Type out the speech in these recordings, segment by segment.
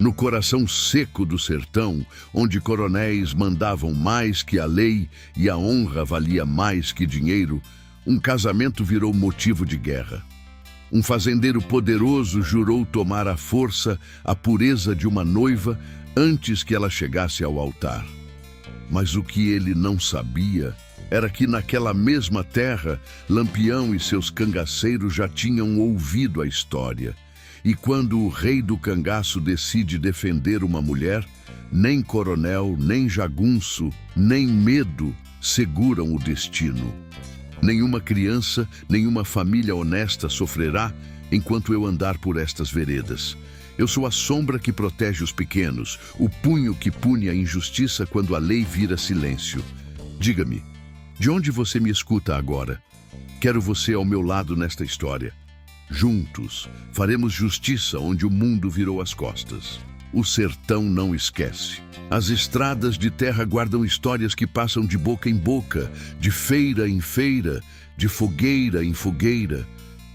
no coração seco do sertão, onde coronéis mandavam mais que a lei e a honra valia mais que dinheiro, um casamento virou motivo de guerra. Um fazendeiro poderoso jurou tomar à força a pureza de uma noiva antes que ela chegasse ao altar. Mas o que ele não sabia era que naquela mesma terra, Lampião e seus cangaceiros já tinham ouvido a história. E quando o rei do cangaço decide defender uma mulher, nem coronel, nem jagunço, nem medo seguram o destino. Nenhuma criança, nenhuma família honesta sofrerá enquanto eu andar por estas veredas. Eu sou a sombra que protege os pequenos, o punho que pune a injustiça quando a lei vira silêncio. Diga-me, de onde você me escuta agora? Quero você ao meu lado nesta história. Juntos, faremos justiça onde o mundo virou as costas. O sertão não esquece. As estradas de terra guardam histórias que passam de boca em boca, de feira em feira, de fogueira em fogueira.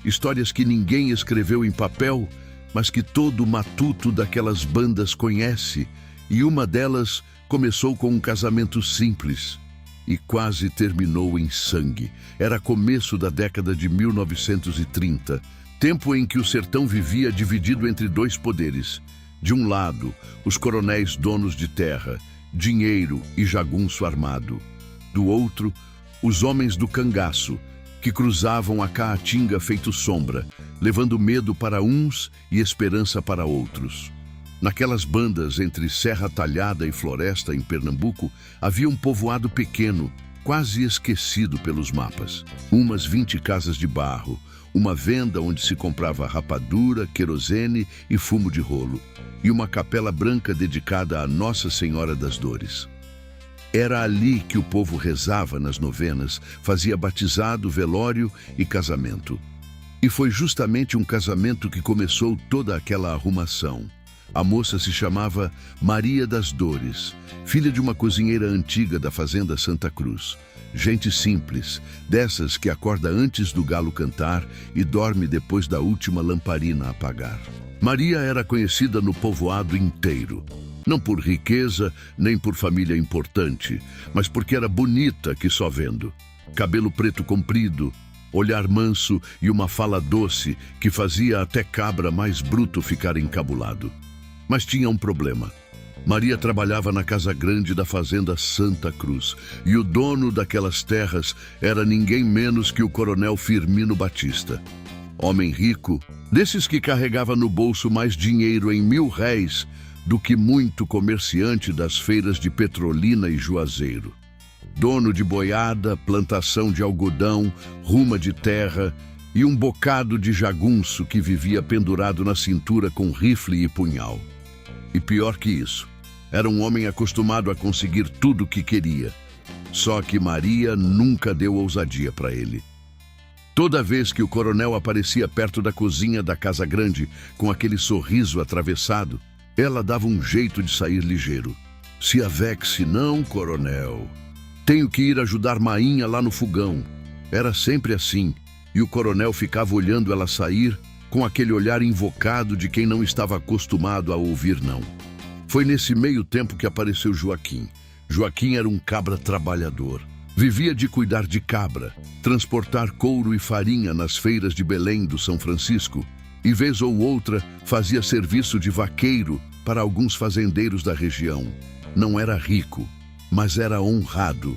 Histórias que ninguém escreveu em papel, mas que todo matuto daquelas bandas conhece. E uma delas começou com um casamento simples e quase terminou em sangue. Era começo da década de 1930, tempo em que o sertão vivia dividido entre dois poderes. De um lado, os coronéis donos de terra, dinheiro e jagunço armado. Do outro, os homens do cangaço, que cruzavam a caatinga feito sombra, levando medo para uns e esperança para outros. Naquelas bandas entre Serra Talhada e Floresta, em Pernambuco, havia um povoado pequeno, quase esquecido pelos mapas. Umas 20 casas de barro, uma venda onde se comprava rapadura, querosene e fumo de rolo, e uma capela branca dedicada a Nossa Senhora das Dores. Era ali que o povo rezava nas novenas, fazia batizado, velório e casamento. E foi justamente um casamento que começou toda aquela arrumação. A moça se chamava Maria das Dores, filha de uma cozinheira antiga da fazenda Santa Cruz. Gente simples, dessas que acorda antes do galo cantar e dorme depois da última lamparina apagar. Maria era conhecida no povoado inteiro, não por riqueza nem por família importante, mas porque era bonita que só vendo. Cabelo preto comprido, olhar manso e uma fala doce que fazia até cabra mais bruto ficar encabulado. Mas tinha um problema. Maria trabalhava na casa grande da fazenda Santa Cruz e o dono daquelas terras era ninguém menos que o coronel Firmino Batista. Homem rico, desses que carregava no bolso mais dinheiro em 1000 réis do que muito comerciante das feiras de Petrolina e Juazeiro. Dono de boiada, plantação de algodão, ruma de terra e um bocado de jagunço que vivia pendurado na cintura com rifle e punhal. E pior que isso, era um homem acostumado a conseguir tudo o que queria. Só que Maria nunca deu ousadia para ele. Toda vez que o coronel aparecia perto da cozinha da casa grande, com aquele sorriso atravessado, ela dava um jeito de sair ligeiro. Se avexe não, coronel. Tenho que ir ajudar Mainha lá no fogão. Era sempre assim, e o coronel ficava olhando ela sair com aquele olhar invocado de quem não estava acostumado a ouvir não. Foi nesse meio tempo que apareceu Joaquim. Joaquim era um cabra trabalhador. Vivia de cuidar de cabra, transportar couro e farinha nas feiras de Belém do São Francisco, e vez ou outra fazia serviço de vaqueiro para alguns fazendeiros da região. Não era rico, mas era honrado.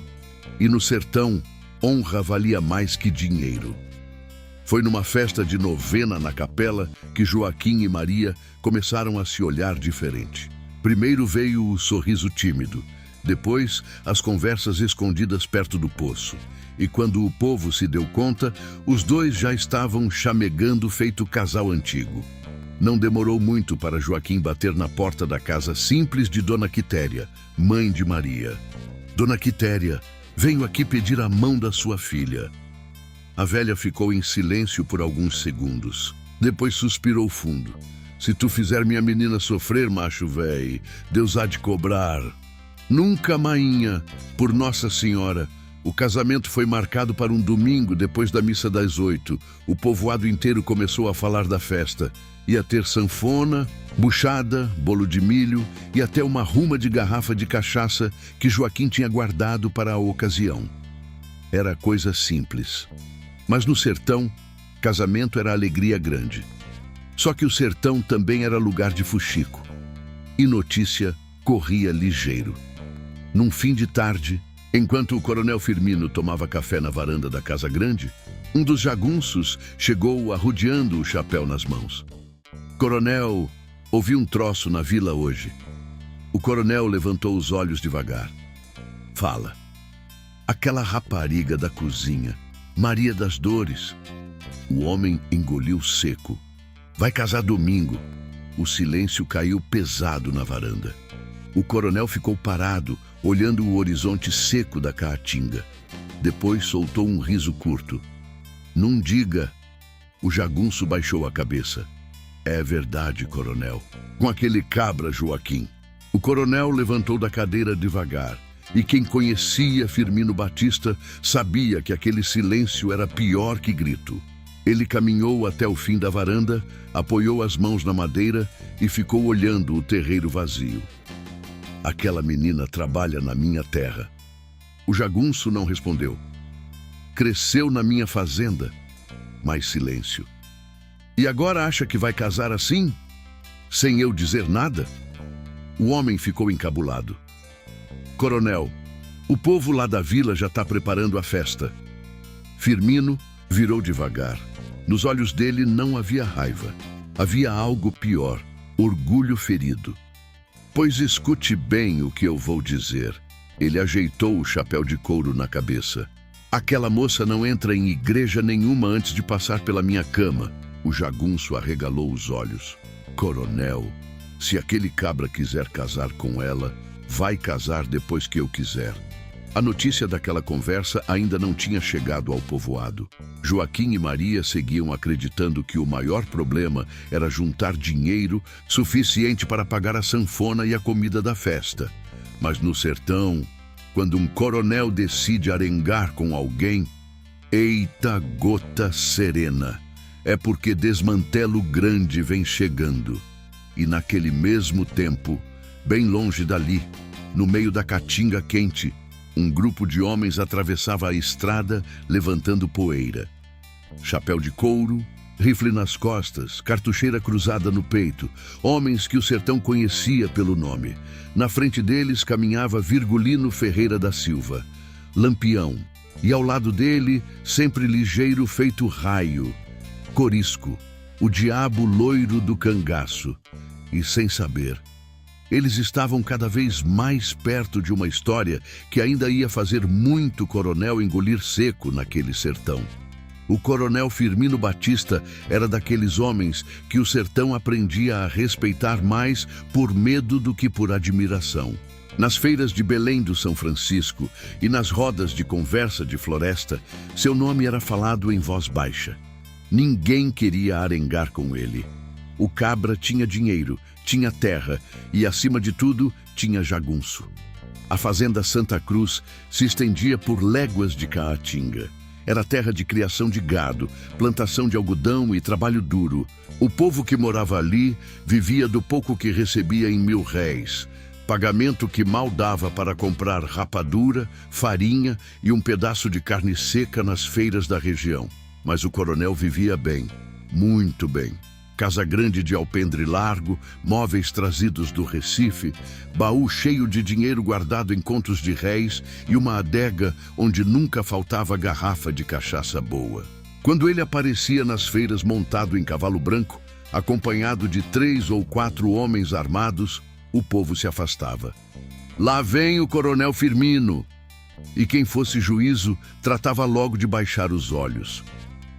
E no sertão, honra valia mais que dinheiro. Foi numa festa de novena na capela que Joaquim e Maria começaram a se olhar diferente. Primeiro veio o sorriso tímido, depois as conversas escondidas perto do poço. E quando o povo se deu conta, os dois já estavam chamegando feito casal antigo. Não demorou muito para Joaquim bater na porta da casa simples de Dona Quitéria, mãe de Maria. Dona Quitéria, venho aqui pedir a mão da sua filha. A velha ficou em silêncio por alguns segundos. Depois suspirou fundo. Se tu fizer minha menina sofrer, macho véi, Deus há de cobrar. Nunca, mainha, por Nossa Senhora, O casamento foi marcado para um domingo depois da missa das 8. O povoado inteiro começou a falar da festa. Ia ter sanfona, buchada, bolo de milho e até uma ruma de garrafa de cachaça que Joaquim tinha guardado para a ocasião. Era coisa simples. Mas no sertão, casamento era alegria grande. Só que o sertão também era lugar de fuxico. E notícia corria ligeiro. Num fim de tarde, enquanto o coronel Firmino tomava café na varanda da Casa Grande, um dos jagunços chegou arrodeando o chapéu nas mãos. Coronel, ouvi um troço na vila hoje. O coronel levantou os olhos devagar. Fala. Aquela rapariga da cozinha, Maria das Dores. O homem engoliu seco. Vai casar domingo. O silêncio caiu pesado na varanda. O coronel ficou parado, olhando o horizonte seco da caatinga. Depois soltou um riso curto. Não diga. O jagunço baixou a cabeça. É verdade, coronel. Com aquele cabra Joaquim. O coronel levantou da cadeira devagar. E quem conhecia Firmino Batista sabia que aquele silêncio era pior que grito. Ele caminhou até o fim da varanda, apoiou as mãos na madeira e ficou olhando o terreiro vazio. Aquela menina trabalha na minha terra. O jagunço não respondeu. Cresceu na minha fazenda. Mais silêncio. E agora acha que vai casar assim? Sem eu dizer nada? O homem ficou encabulado. Coronel, o povo lá da vila já está preparando a festa. Firmino virou devagar. Nos olhos dele não havia raiva. Havia algo pior, orgulho ferido. Pois escute bem o que eu vou dizer. Ele ajeitou o chapéu de couro na cabeça. Aquela moça não entra em igreja nenhuma antes de passar pela minha cama. O jagunço arregalou os olhos. Coronel, se aquele cabra quiser casar com ela, vai casar depois que eu quiser. A notícia daquela conversa ainda não tinha chegado ao povoado. Joaquim e Maria seguiam acreditando que o maior problema era juntar dinheiro suficiente para pagar a sanfona e a comida da festa. Mas no sertão, quando um coronel decide arengar com alguém, eita gota serena, é porque desmantelo grande vem chegando. E naquele mesmo tempo, bem longe dali, no meio da caatinga quente, um grupo de homens atravessava a estrada levantando poeira. Chapéu de couro, rifle nas costas, cartucheira cruzada no peito, homens que o sertão conhecia pelo nome. Na frente deles caminhava Virgulino Ferreira da Silva, Lampião, e ao lado dele, sempre ligeiro feito raio, Corisco, o diabo loiro do cangaço. E sem saber, eles estavam cada vez mais perto de uma história que ainda ia fazer muito coronel engolir seco naquele sertão. O coronel Firmino Batista era daqueles homens que o sertão aprendia a respeitar mais por medo do que por admiração. Nas feiras de Belém do São Francisco e nas rodas de conversa de floresta, seu nome era falado em voz baixa. Ninguém queria arengar com ele. O cabra tinha dinheiro, tinha terra e, acima de tudo, tinha jagunço. A fazenda Santa Cruz se estendia por léguas de Caatinga. Era terra de criação de gado, plantação de algodão e trabalho duro. O povo que morava ali vivia do pouco que recebia em 1000 réis, pagamento que mal dava para comprar rapadura, farinha e um pedaço de carne seca nas feiras da região. Mas o coronel vivia bem, muito bem. Casa grande de alpendre largo, móveis trazidos do Recife, baú cheio de dinheiro guardado em contos de réis e uma adega onde nunca faltava garrafa de cachaça boa. Quando ele aparecia nas feiras montado em cavalo branco, acompanhado de 3 ou 4 homens armados, o povo se afastava. Lá vem o coronel Firmino! E quem fosse juízo tratava logo de baixar os olhos.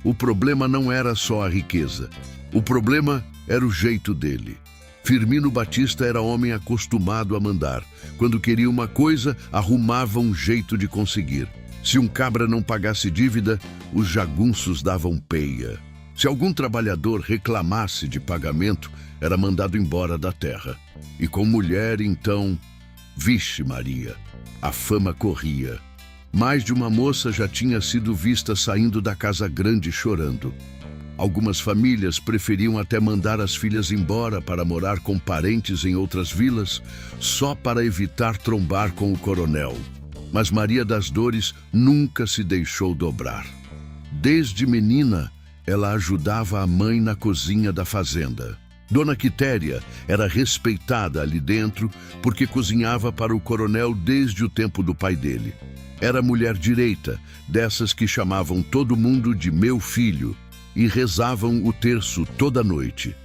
O problema não era só a riqueza. O problema era o jeito dele. Firmino Batista era homem acostumado a mandar. Quando queria uma coisa, arrumava um jeito de conseguir. Se um cabra não pagasse dívida, os jagunços davam peia. Se algum trabalhador reclamasse de pagamento, era mandado embora da terra. E com mulher, então, vixe Maria, a fama corria. Mais de uma moça já tinha sido vista saindo da casa grande chorando. Algumas famílias preferiam até mandar as filhas embora para morar com parentes em outras vilas, só para evitar trombar com o coronel. Mas Maria das Dores nunca se deixou dobrar. Desde menina, ela ajudava a mãe na cozinha da fazenda. Dona Quitéria era respeitada ali dentro porque cozinhava para o coronel desde o tempo do pai dele. Era mulher direita, dessas que chamavam todo mundo de meu filho, e rezavam o terço toda noite.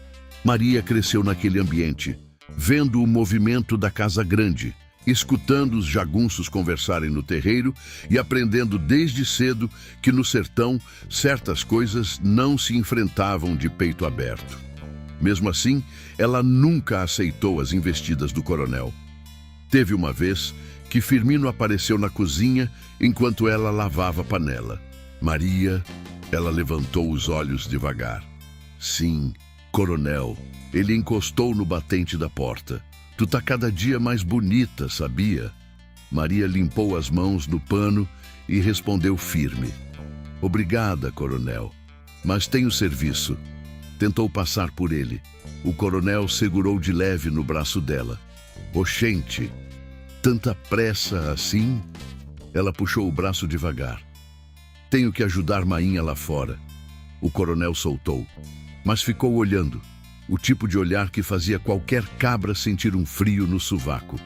Maria cresceu naquele ambiente, vendo o movimento da casa grande, escutando os jagunços conversarem no terreiro e aprendendo desde cedo que no sertão certas coisas não se enfrentavam de peito aberto. Mesmo assim, ela nunca aceitou as investidas do coronel. Teve uma vez que Firmino apareceu na cozinha enquanto ela lavava a panela. Maria, ela levantou os olhos devagar. Sim, coronel, ele encostou no batente da porta. Tu tá cada dia mais bonita, sabia? Maria limpou as mãos no pano e respondeu firme. Obrigada, coronel, mas tenho serviço. Tentou passar por ele. O coronel segurou de leve no braço dela. Oxente, tanta pressa assim? Ela puxou o braço devagar. Tenho que ajudar Mainha lá fora. O coronel soltou, mas ficou olhando. O tipo de olhar que fazia qualquer cabra sentir um frio no sovaco.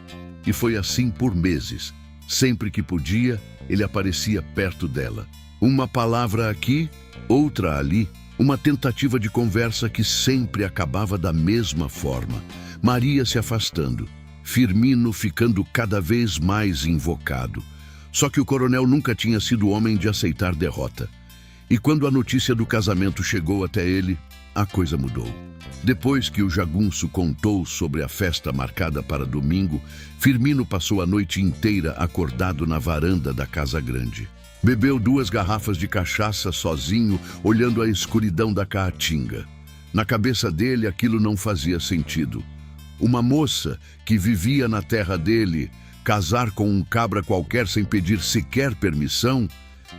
E foi assim por meses. Sempre que podia, ele aparecia perto dela. Uma palavra aqui, outra ali. Uma tentativa de conversa que sempre acabava da mesma forma. Maria se afastando. Firmino ficando cada vez mais invocado. Só que o coronel nunca tinha sido homem de aceitar derrota. E quando a notícia do casamento chegou até ele, a coisa mudou. Depois que o jagunço contou sobre a festa marcada para domingo, Firmino passou a noite inteira acordado na varanda da casa grande. Bebeu 2 garrafas de cachaça sozinho, olhando a escuridão da caatinga. Na cabeça dele, aquilo não fazia sentido. Uma moça que vivia na terra dele, casar com um cabra qualquer sem pedir sequer permissão,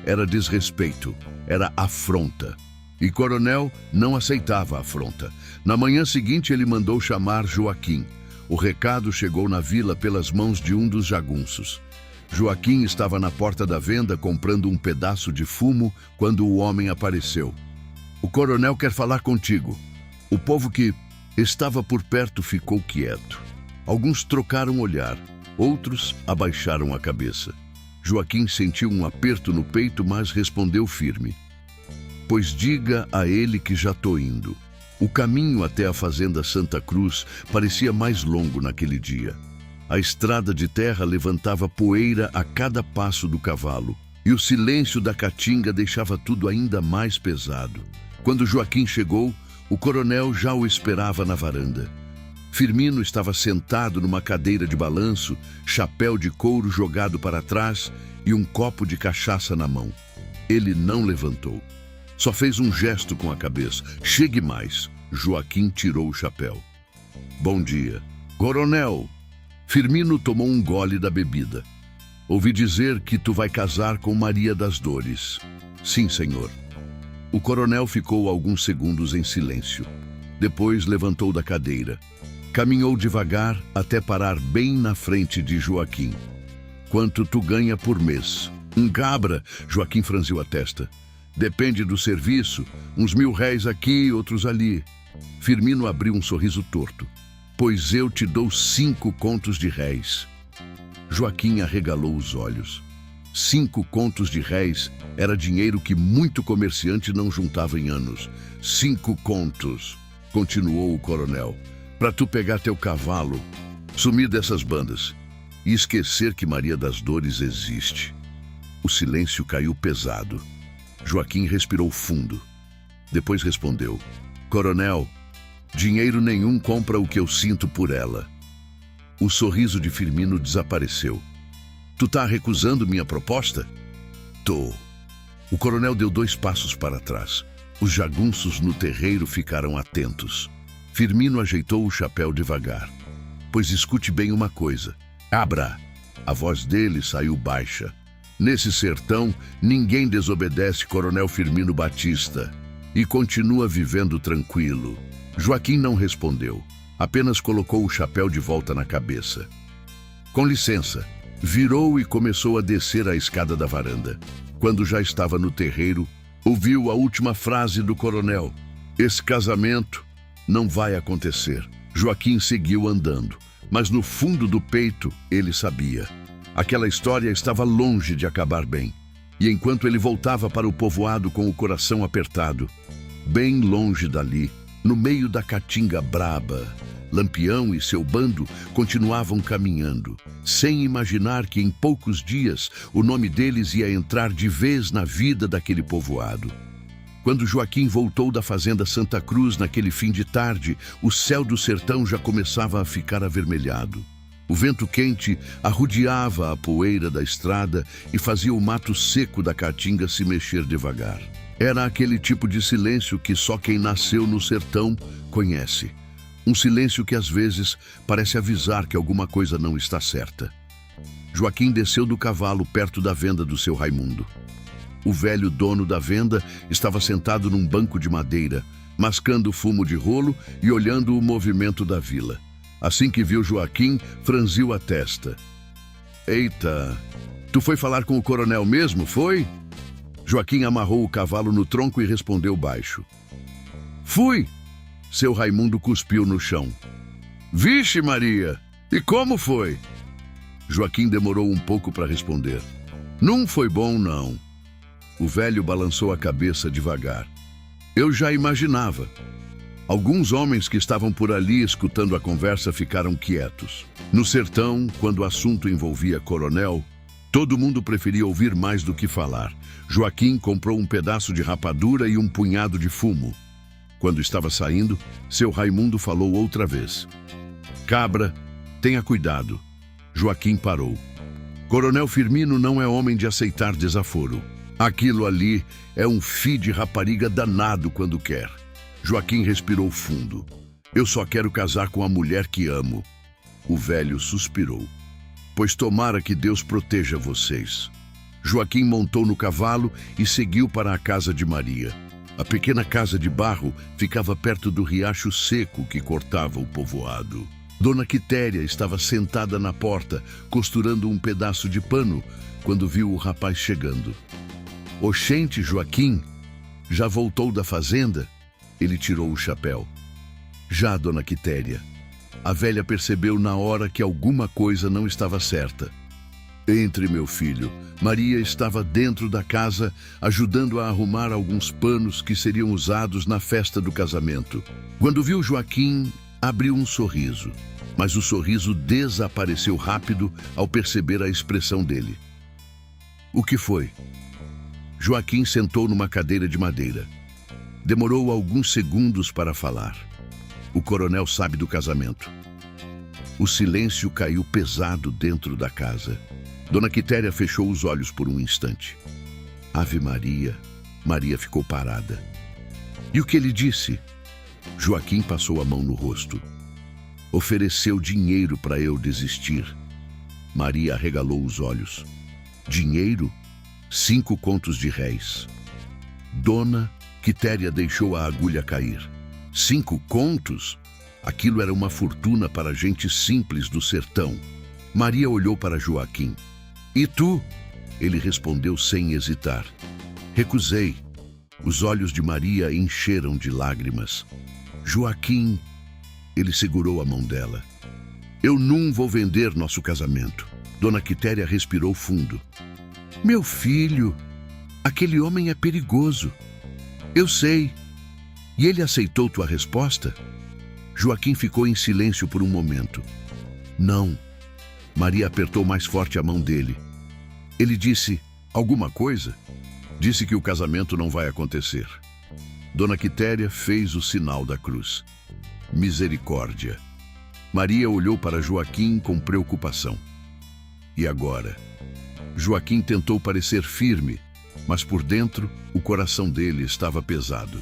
era desrespeito, era afronta. E coronel não aceitava a afronta. Na manhã seguinte, ele mandou chamar Joaquim. O recado chegou na vila pelas mãos de um dos jagunços. Joaquim estava na porta da venda comprando um pedaço de fumo quando o homem apareceu. O coronel quer falar contigo. O povo que estava por perto ficou quieto. Alguns trocaram olhar, outros abaixaram a cabeça. Joaquim sentiu um aperto no peito, mas respondeu firme. Pois diga a ele que já tô indo. O caminho até a fazenda Santa Cruz parecia mais longo naquele dia. A estrada de terra levantava poeira a cada passo do cavalo, e o silêncio da caatinga deixava tudo ainda mais pesado. Quando Joaquim chegou, o coronel já o esperava na varanda. Firmino estava sentado numa cadeira de balanço, chapéu de couro jogado para trás e um copo de cachaça na mão. Ele não levantou. Só fez um gesto com a cabeça. Chegue mais. Joaquim tirou o chapéu. Bom dia. Coronel. Firmino tomou um gole da bebida. Ouvi dizer que tu vai casar com Maria das Dores. Sim, senhor. O coronel ficou alguns segundos em silêncio. Depois levantou da cadeira. Caminhou devagar até parar bem na frente de Joaquim. Quanto tu ganha por mês? Um cabra, Joaquim franziu a testa. Depende do serviço, uns R$1.000 aqui, outros ali. Firmino abriu um sorriso torto. Pois eu te dou 5 contos de réis. Joaquim arregalou os olhos. 5 contos de réis era dinheiro que muito comerciante não juntava em anos. 5 contos, continuou o coronel, para tu pegar teu cavalo, sumir dessas bandas e esquecer que Maria das Dores existe. O silêncio caiu pesado. Joaquim respirou fundo. Depois respondeu: Coronel, dinheiro nenhum compra o que eu sinto por ela. O sorriso de Firmino desapareceu. Tu tá recusando minha proposta? Tô. O coronel deu 2 passos para trás. Os jagunços no terreiro ficaram atentos. Firmino ajeitou o chapéu devagar. Pois escute bem uma coisa. Abra! A voz dele saiu baixa. Nesse sertão, ninguém desobedece Coronel Firmino Batista e continua vivendo tranquilo. Joaquim não respondeu, apenas colocou o chapéu de volta na cabeça. Com licença, virou e começou a descer a escada da varanda. Quando já estava no terreiro, ouviu a última frase do coronel: "Esse casamento não vai acontecer." Joaquim seguiu andando, mas no fundo do peito ele sabia. Aquela história estava longe de acabar bem. E enquanto ele voltava para o povoado com o coração apertado, bem longe dali, no meio da caatinga braba, Lampião e seu bando continuavam caminhando, sem imaginar que em poucos dias o nome deles ia entrar de vez na vida daquele povoado. Quando Joaquim voltou da fazenda Santa Cruz naquele fim de tarde, o céu do sertão já começava a ficar avermelhado. O vento quente arrodeava a poeira da estrada e fazia o mato seco da caatinga se mexer devagar. Era aquele tipo de silêncio que só quem nasceu no sertão conhece. Um silêncio que às vezes parece avisar que alguma coisa não está certa. Joaquim desceu do cavalo perto da venda do seu Raimundo. O velho dono da venda estava sentado num banco de madeira, mascando fumo de rolo e olhando o movimento da vila. Assim que viu Joaquim, franziu a testa. "Eita, tu foi falar com o coronel mesmo, foi?" Joaquim amarrou o cavalo no tronco e respondeu baixo: "Fui." Seu Raimundo cuspiu no chão. "Vixe, Maria, e como foi?" Joaquim demorou um pouco para responder. "Não foi bom, não." O velho balançou a cabeça devagar. "Eu já imaginava." Alguns homens que estavam por ali escutando a conversa ficaram quietos. No sertão, quando o assunto envolvia coronel, todo mundo preferia ouvir mais do que falar. Joaquim comprou um pedaço de rapadura e um punhado de fumo. Quando estava saindo, seu Raimundo falou outra vez: "Cabra, tenha cuidado." Joaquim parou. Coronel Firmino não é homem de aceitar desaforo. Aquilo ali é um fi de rapariga danado quando quer. Joaquim respirou fundo. "Eu só quero casar com a mulher que amo." O velho suspirou. "Pois tomara que Deus proteja vocês." Joaquim montou no cavalo e seguiu para a casa de Maria. A pequena casa de barro ficava perto do riacho seco que cortava o povoado. Dona Quitéria estava sentada na porta, costurando um pedaço de pano, quando viu o rapaz chegando. "Oxente, Joaquim, já voltou da fazenda?" Ele tirou o chapéu. "Já, Dona Quitéria." A velha percebeu na hora que alguma coisa não estava certa. "Entre, meu filho." Maria estava dentro da casa, ajudando a arrumar alguns panos que seriam usados na festa do casamento. Quando viu Joaquim, abriu um sorriso, mas o sorriso desapareceu rápido ao perceber a expressão dele. "O que foi?" Joaquim sentou numa cadeira de madeira. Demorou alguns segundos para falar. "O coronel sabe do casamento." O silêncio caiu pesado dentro da casa. Dona Quitéria fechou os olhos por um instante. "Ave Maria." Maria ficou parada. "E o que ele disse?" Joaquim passou a mão no rosto. "Ofereceu dinheiro para eu desistir." Maria arregalou os olhos. "Dinheiro? 5 contos de réis." Dona Quitéria deixou a agulha cair. 5 contos? Aquilo era uma fortuna para gente simples do sertão. Maria olhou para Joaquim. "E tu?" Ele respondeu sem hesitar. "Recusei." Os olhos de Maria encheram de lágrimas. "Joaquim..." Ele segurou a mão dela. "Eu não vou vender nosso casamento." Dona Quitéria respirou fundo. "Meu filho, aquele homem é perigoso." "Eu sei." "E ele aceitou tua resposta?" Joaquim ficou em silêncio por um momento. "Não." Maria apertou mais forte a mão dele. "Ele disse alguma coisa?" "Disse que o casamento não vai acontecer." Dona Quitéria fez o sinal da cruz. "Misericórdia." Maria olhou para Joaquim com preocupação. "E agora?" Joaquim tentou parecer firme, mas por dentro o coração dele estava pesado.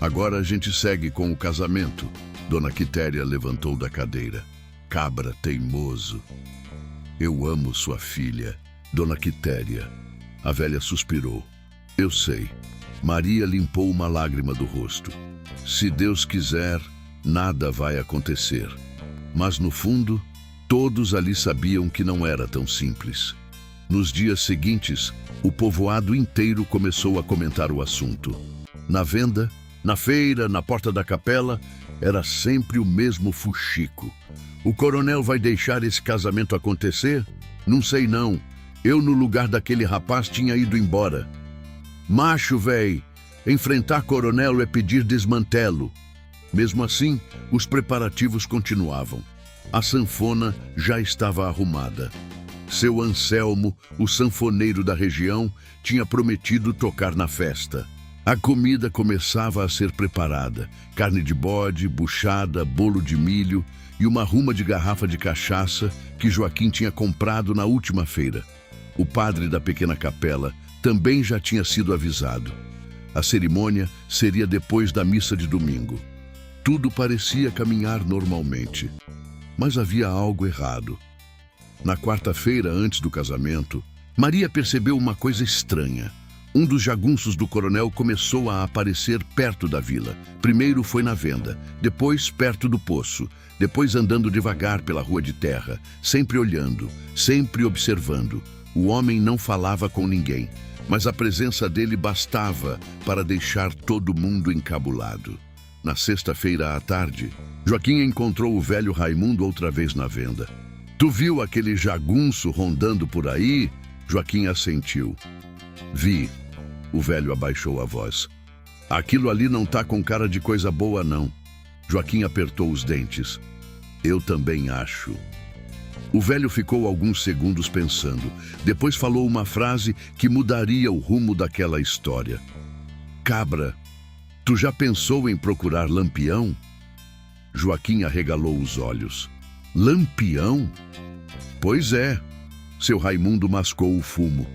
"Agora a gente segue com o casamento." Dona Quitéria levantou da cadeira. "Cabra teimoso. Eu amo sua filha Dona Quitéria. A velha suspirou. Eu sei. Maria limpou uma lágrima do rosto. Se Deus quiser, nada vai acontecer. Mas no fundo, todos ali sabiam que não era tão simples. Nos dias seguintes, o povoado inteiro começou a comentar o assunto. Na venda, na feira, na porta da capela, era sempre o mesmo fuxico. O coronel vai deixar esse casamento acontecer? Não sei não. Eu, no lugar daquele rapaz, tinha ido embora. Macho, véi, enfrentar coronel é pedir desmantelo. Mesmo assim, os preparativos continuavam. A sanfona já estava arrumada. Seu Anselmo, o sanfoneiro da região, tinha prometido tocar na festa. A comida começava a ser preparada. Carne de bode, buchada, bolo de milho e uma ruma de garrafa de cachaça que Joaquim tinha comprado na última feira. O padre da pequena capela também já tinha sido avisado. A cerimônia seria depois da missa de domingo. Tudo parecia caminhar normalmente, mas havia algo errado. Na quarta-feira, antes do casamento, Maria percebeu uma coisa estranha. Um dos jagunços do coronel começou a aparecer perto da vila. Primeiro foi na venda, depois perto do poço, depois andando devagar pela rua de terra, sempre olhando, sempre observando. O homem não falava com ninguém, mas a presença dele bastava para deixar todo mundo encabulado. Na sexta-feira à tarde, Joaquim encontrou o velho Raimundo outra vez na venda. Tu viu aquele jagunço rondando por aí? Joaquim assentiu. Vi. O velho abaixou a voz. Aquilo ali não tá com cara de coisa boa, não. Joaquim apertou os dentes. Eu também acho. O velho ficou alguns segundos pensando. Depois falou uma frase que mudaria o rumo daquela história. Cabra, tu já pensou em procurar Lampião? Joaquim arregalou os olhos. Lampião? Pois é. Seu Raimundo mascou o fumo.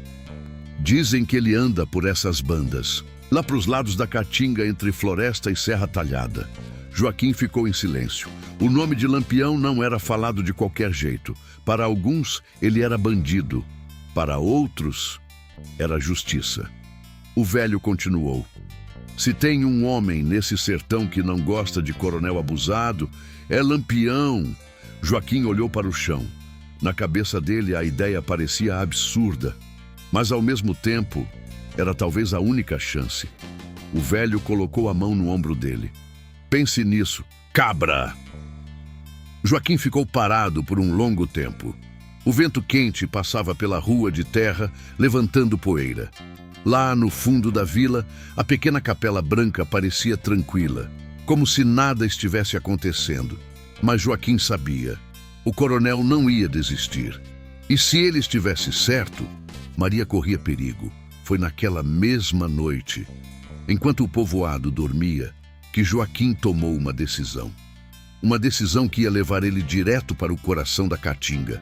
Dizem que ele anda por essas bandas, lá para os lados da Caatinga, entre Floresta e Serra Talhada. Joaquim ficou em silêncio. O nome de Lampião não era falado de qualquer jeito. Para alguns, ele era bandido. Para outros, era justiça. O velho continuou. Se tem um homem nesse sertão que não gosta de coronel abusado, é Lampião. Joaquim olhou para o chão. Na cabeça dele, a ideia parecia absurda. Mas, ao mesmo tempo, era talvez a única chance. O velho colocou a mão no ombro dele. Pense nisso, cabra! Joaquim ficou parado por um longo tempo. O vento quente passava pela rua de terra, levantando poeira. Lá no fundo da vila, a pequena capela branca parecia tranquila, como se nada estivesse acontecendo. Mas Joaquim sabia, o coronel não ia desistir. E se ele estivesse certo, Maria corria perigo. Foi naquela mesma noite, enquanto o povoado dormia, que Joaquim tomou uma decisão. Uma decisão que ia levar ele direto para o coração da Caatinga,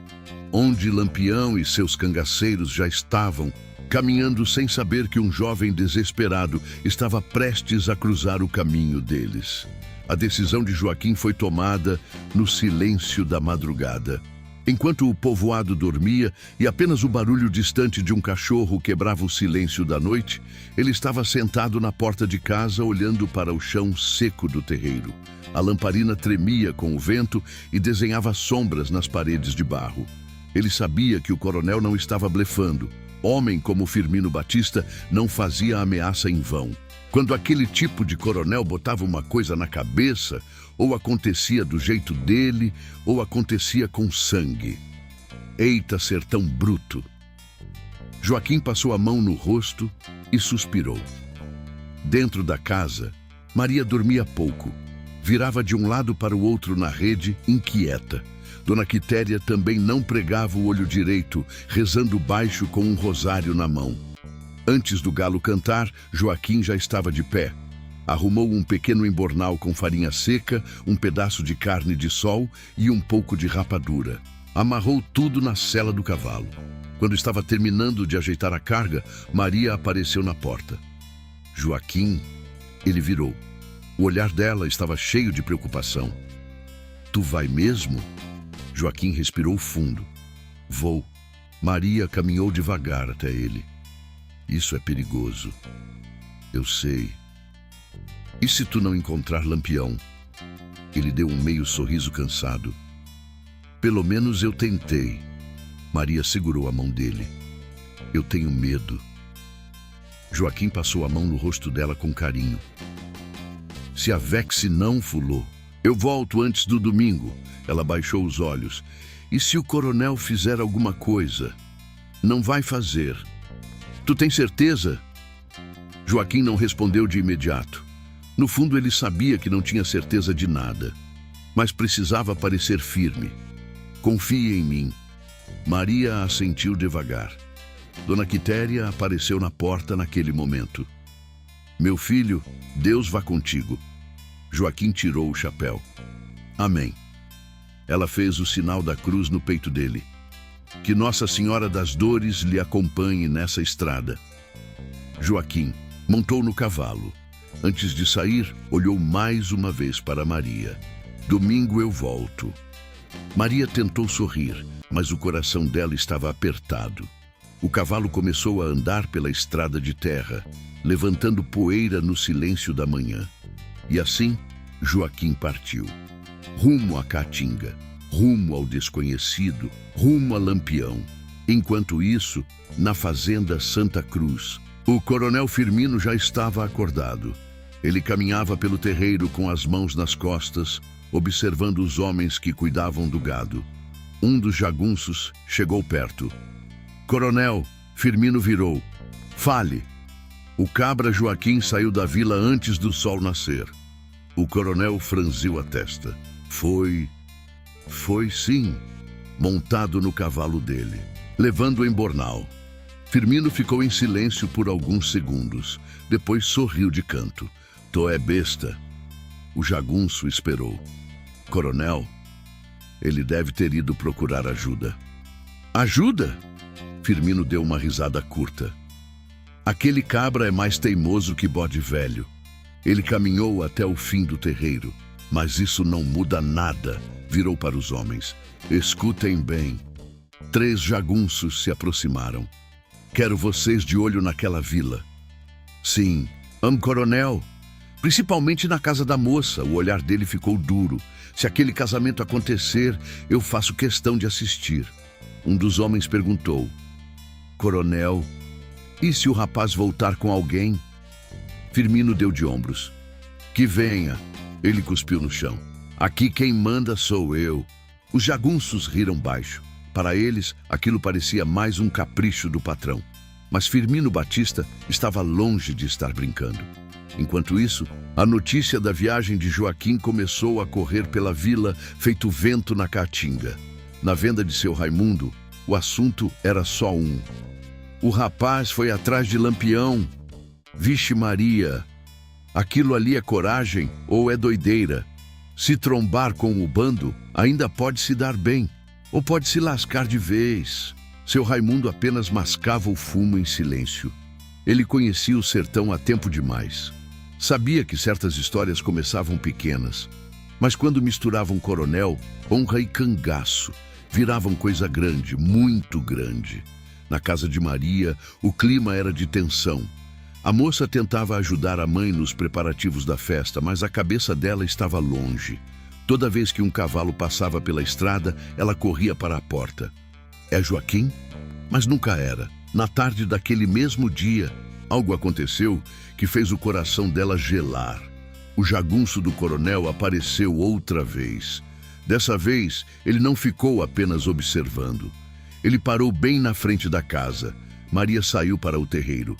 onde Lampião e seus cangaceiros já estavam caminhando sem saber que um jovem desesperado estava prestes a cruzar o caminho deles. A decisão de Joaquim foi tomada no silêncio da madrugada. Enquanto o povoado dormia e apenas o barulho distante de um cachorro quebrava o silêncio da noite, ele estava sentado na porta de casa olhando para o chão seco do terreiro. A lamparina tremia com o vento e desenhava sombras nas paredes de barro. Ele sabia que o coronel não estava blefando. Homem como Firmino Batista não fazia ameaça em vão. Quando aquele tipo de coronel botava uma coisa na cabeça, ou acontecia do jeito dele, ou acontecia com sangue. Eita, sertão bruto! Joaquim passou a mão no rosto e suspirou. Dentro da casa, Maria dormia pouco. Virava de um lado para o outro na rede, inquieta. Dona Quitéria também não pregava o olho direito, rezando baixo com um rosário na mão. Antes do galo cantar, Joaquim já estava de pé. Arrumou um pequeno embornal com farinha seca, um pedaço de carne de sol e um pouco de rapadura. Amarrou tudo na sela do cavalo. Quando estava terminando de ajeitar a carga, Maria apareceu na porta. Joaquim, ele virou. O olhar dela estava cheio de preocupação. Tu vai mesmo? Joaquim respirou fundo. Vou. Maria caminhou devagar até ele. Isso é perigoso. Eu sei. E se tu não encontrar Lampião? Ele deu um meio sorriso cansado. Pelo menos eu tentei. Maria segurou a mão dele. Eu tenho medo. Joaquim passou a mão no rosto dela com carinho. Se a Vexe não fulou, eu volto antes do domingo. Ela baixou os olhos. E se o coronel fizer alguma coisa? Não vai fazer. Tu tem certeza? Joaquim não respondeu de imediato. No fundo, ele sabia que não tinha certeza de nada, mas precisava parecer firme. Confie em mim. Maria assentiu devagar. Dona Quitéria apareceu na porta naquele momento. Meu filho, Deus vá contigo. Joaquim tirou o chapéu. Amém. Ela fez o sinal da cruz no peito dele. Que Nossa Senhora das Dores lhe acompanhe nessa estrada. Joaquim montou no cavalo. Antes de sair, olhou mais uma vez para Maria. Domingo eu volto. Maria tentou sorrir, mas o coração dela estava apertado. O cavalo começou a andar pela estrada de terra, levantando poeira no silêncio da manhã. E assim, Joaquim partiu. Rumo a Caatinga, rumo ao desconhecido, rumo a Lampião. Enquanto isso, na fazenda Santa Cruz, o coronel Firmino já estava acordado. Ele caminhava pelo terreiro com as mãos nas costas, observando os homens que cuidavam do gado. Um dos jagunços chegou perto. Coronel, Firmino virou. Fale. O cabra Joaquim saiu da vila antes do sol nascer. O coronel franziu a testa. Foi sim, montado no cavalo dele, levando o embornal. Firmino ficou em silêncio por alguns segundos, depois sorriu de canto. Tô é besta. O jagunço esperou. Coronel, ele deve ter ido procurar ajuda. Ajuda? Firmino deu uma risada curta. Aquele cabra é mais teimoso que bode velho. Ele caminhou até o fim do terreiro, mas isso não muda nada. Virou para os homens. Escutem bem. 3 jagunços se aproximaram. Quero vocês de olho naquela vila. Sim, coronel. Principalmente na casa da moça, o olhar dele ficou duro. Se aquele casamento acontecer, eu faço questão de assistir. Um dos homens perguntou. Coronel, e se o rapaz voltar com alguém? Firmino deu de ombros. Que venha. Ele cuspiu no chão. Aqui quem manda sou eu. Os jagunços riram baixo. Para eles, aquilo parecia mais um capricho do patrão. Mas Firmino Batista estava longe de estar brincando. Enquanto isso, a notícia da viagem de Joaquim começou a correr pela vila, feito vento na Caatinga. Na venda de seu Raimundo, o assunto era só um. O rapaz foi atrás de Lampião. Vixe Maria! Aquilo ali é coragem ou é doideira? Se trombar com o bando, ainda pode se dar bem, ou pode se lascar de vez. Seu Raimundo apenas mascava o fumo em silêncio. Ele conhecia o sertão há tempo demais. Sabia que certas histórias começavam pequenas, mas quando misturavam coronel, honra e cangaço, viravam coisa grande, muito grande. Na casa de Maria, o clima era de tensão. A moça tentava ajudar a mãe nos preparativos da festa, mas a cabeça dela estava longe. Toda vez que um cavalo passava pela estrada, ela corria para a porta. É Joaquim? Mas nunca era. Na tarde daquele mesmo dia, algo aconteceu que fez o coração dela gelar. O jagunço do coronel apareceu outra vez. Dessa vez, ele não ficou apenas observando. Ele parou bem na frente da casa. Maria saiu para o terreiro.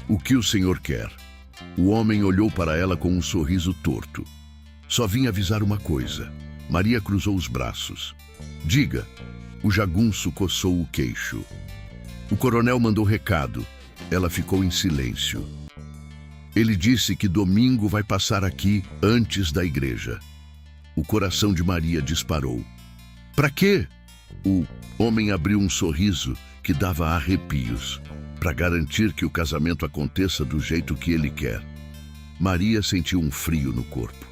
O que o senhor quer? O homem olhou para ela com um sorriso torto. Só vim avisar uma coisa. Maria cruzou os braços. Diga. O jagunço coçou o queixo. O coronel mandou recado. Ela ficou em silêncio. Ele disse que domingo vai passar aqui antes da igreja. O coração de Maria disparou. Para quê? O homem abriu um sorriso que dava arrepios. Para garantir que o casamento aconteça do jeito que ele quer. Maria sentiu um frio no corpo.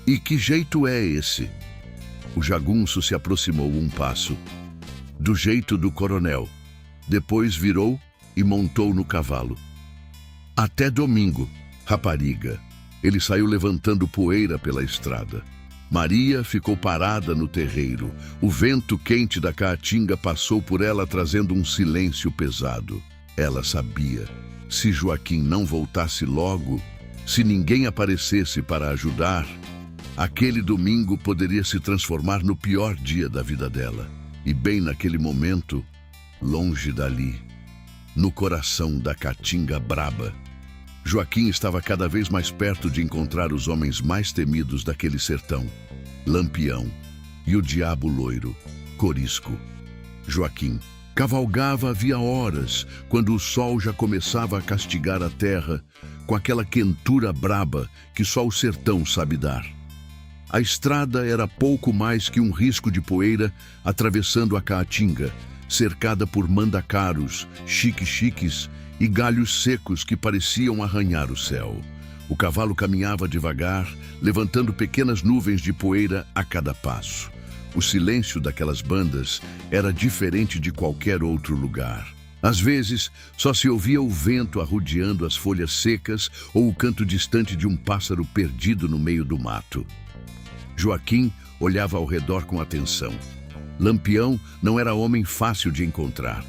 E que jeito é esse? O jagunço se aproximou um passo. do jeito do coronel. Depois virou e montou no cavalo. Até domingo, rapariga. Ele saiu levantando poeira pela estrada. Maria ficou parada no terreiro. O vento quente da caatinga passou por ela trazendo um silêncio pesado. Ela sabia. Se Joaquim não voltasse logo, se ninguém aparecesse para ajudar, aquele domingo poderia se transformar no pior dia da vida dela. E bem naquele momento, longe dali, no coração da Caatinga braba, Joaquim estava cada vez mais perto de encontrar os homens mais temidos daquele sertão, Lampião e o diabo loiro, Corisco. Joaquim cavalgava havia horas, quando o sol já começava a castigar a terra com aquela quentura braba que só o sertão sabe dar. A estrada era pouco mais que um risco de poeira atravessando a Caatinga, cercada por mandacaros, chiques e galhos secos que pareciam arranhar o céu. O cavalo caminhava devagar, levantando pequenas nuvens de poeira a cada passo. O silêncio daquelas bandas era diferente de qualquer outro lugar. Às vezes, só se ouvia o vento arrodeando as folhas secas ou o canto distante de um pássaro perdido no meio do mato. Joaquim olhava ao redor com atenção. Lampião não era homem fácil de encontrar.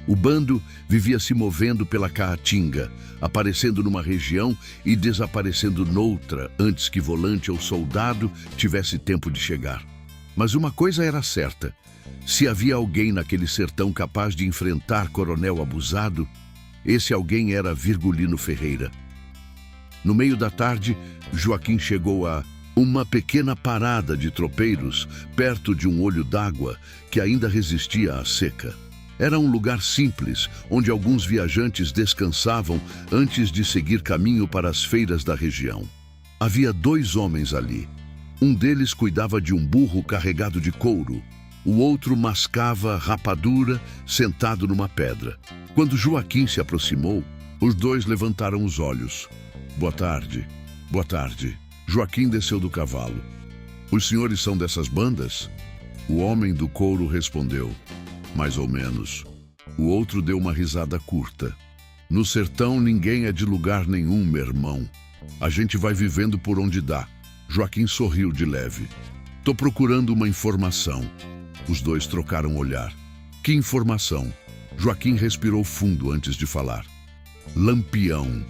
O bando vivia se movendo pela Caatinga, aparecendo numa região e desaparecendo noutra antes que volante ou soldado tivesse tempo de chegar. Mas uma coisa era certa: se havia alguém naquele sertão capaz de enfrentar Coronel Abusado, esse alguém era Virgulino Ferreira. No meio da tarde, Joaquim chegou a uma pequena parada de tropeiros perto de um olho d'água que ainda resistia à seca. Era um lugar simples, onde alguns viajantes descansavam antes de seguir caminho para as feiras da região. Havia 2 homens ali. Um deles cuidava de um burro carregado de couro. O outro mascava rapadura, sentado numa pedra. Quando Joaquim se aproximou, os 2 levantaram os olhos. Boa tarde. Boa tarde. Joaquim desceu do cavalo. Os senhores são dessas bandas? O homem do couro respondeu. Mais ou menos. O outro deu uma risada curta. No sertão ninguém é de lugar nenhum, meu irmão. A gente vai vivendo por onde dá. Joaquim sorriu de leve. Tô procurando uma informação. Os 2 trocaram olhar. Que informação? Joaquim respirou fundo antes de falar. Lampião.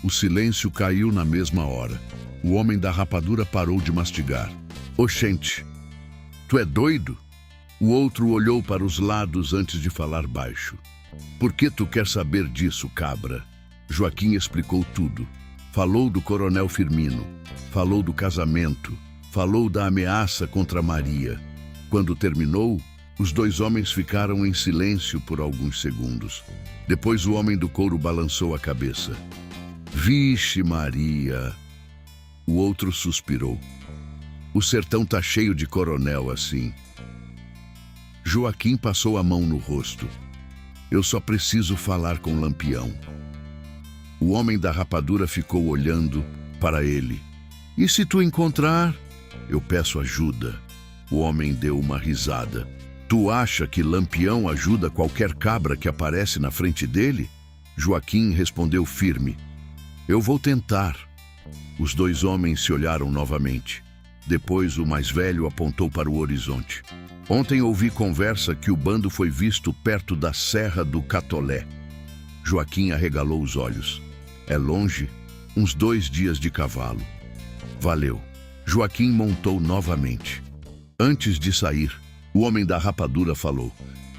O silêncio caiu na mesma hora. O homem da rapadura parou de mastigar. Oxente, tu é doido? O outro olhou para os lados antes de falar baixo. Por que tu quer saber disso, cabra? Joaquim explicou tudo. Falou do coronel Firmino, falou do casamento, falou da ameaça contra Maria. Quando terminou, os 2 homens ficaram em silêncio por alguns segundos. Depois o homem do couro balançou a cabeça. Vixe Maria! O outro suspirou. O sertão tá cheio de coronel assim. Joaquim passou a mão no rosto. Eu só preciso falar com Lampião. O homem da rapadura ficou olhando para ele. E se tu encontrar, eu peço ajuda. O homem deu uma risada. Tu acha que Lampião ajuda qualquer cabra que aparece na frente dele? Joaquim respondeu firme. Eu vou tentar. Os 2 homens se olharam novamente. Depois o mais velho apontou para o horizonte. Ontem ouvi conversa que o bando foi visto perto da Serra do Catolé. Joaquim arregalou os olhos. É longe? Uns 2 dias de cavalo. Valeu. Joaquim montou novamente. Antes de sair, o homem da rapadura falou.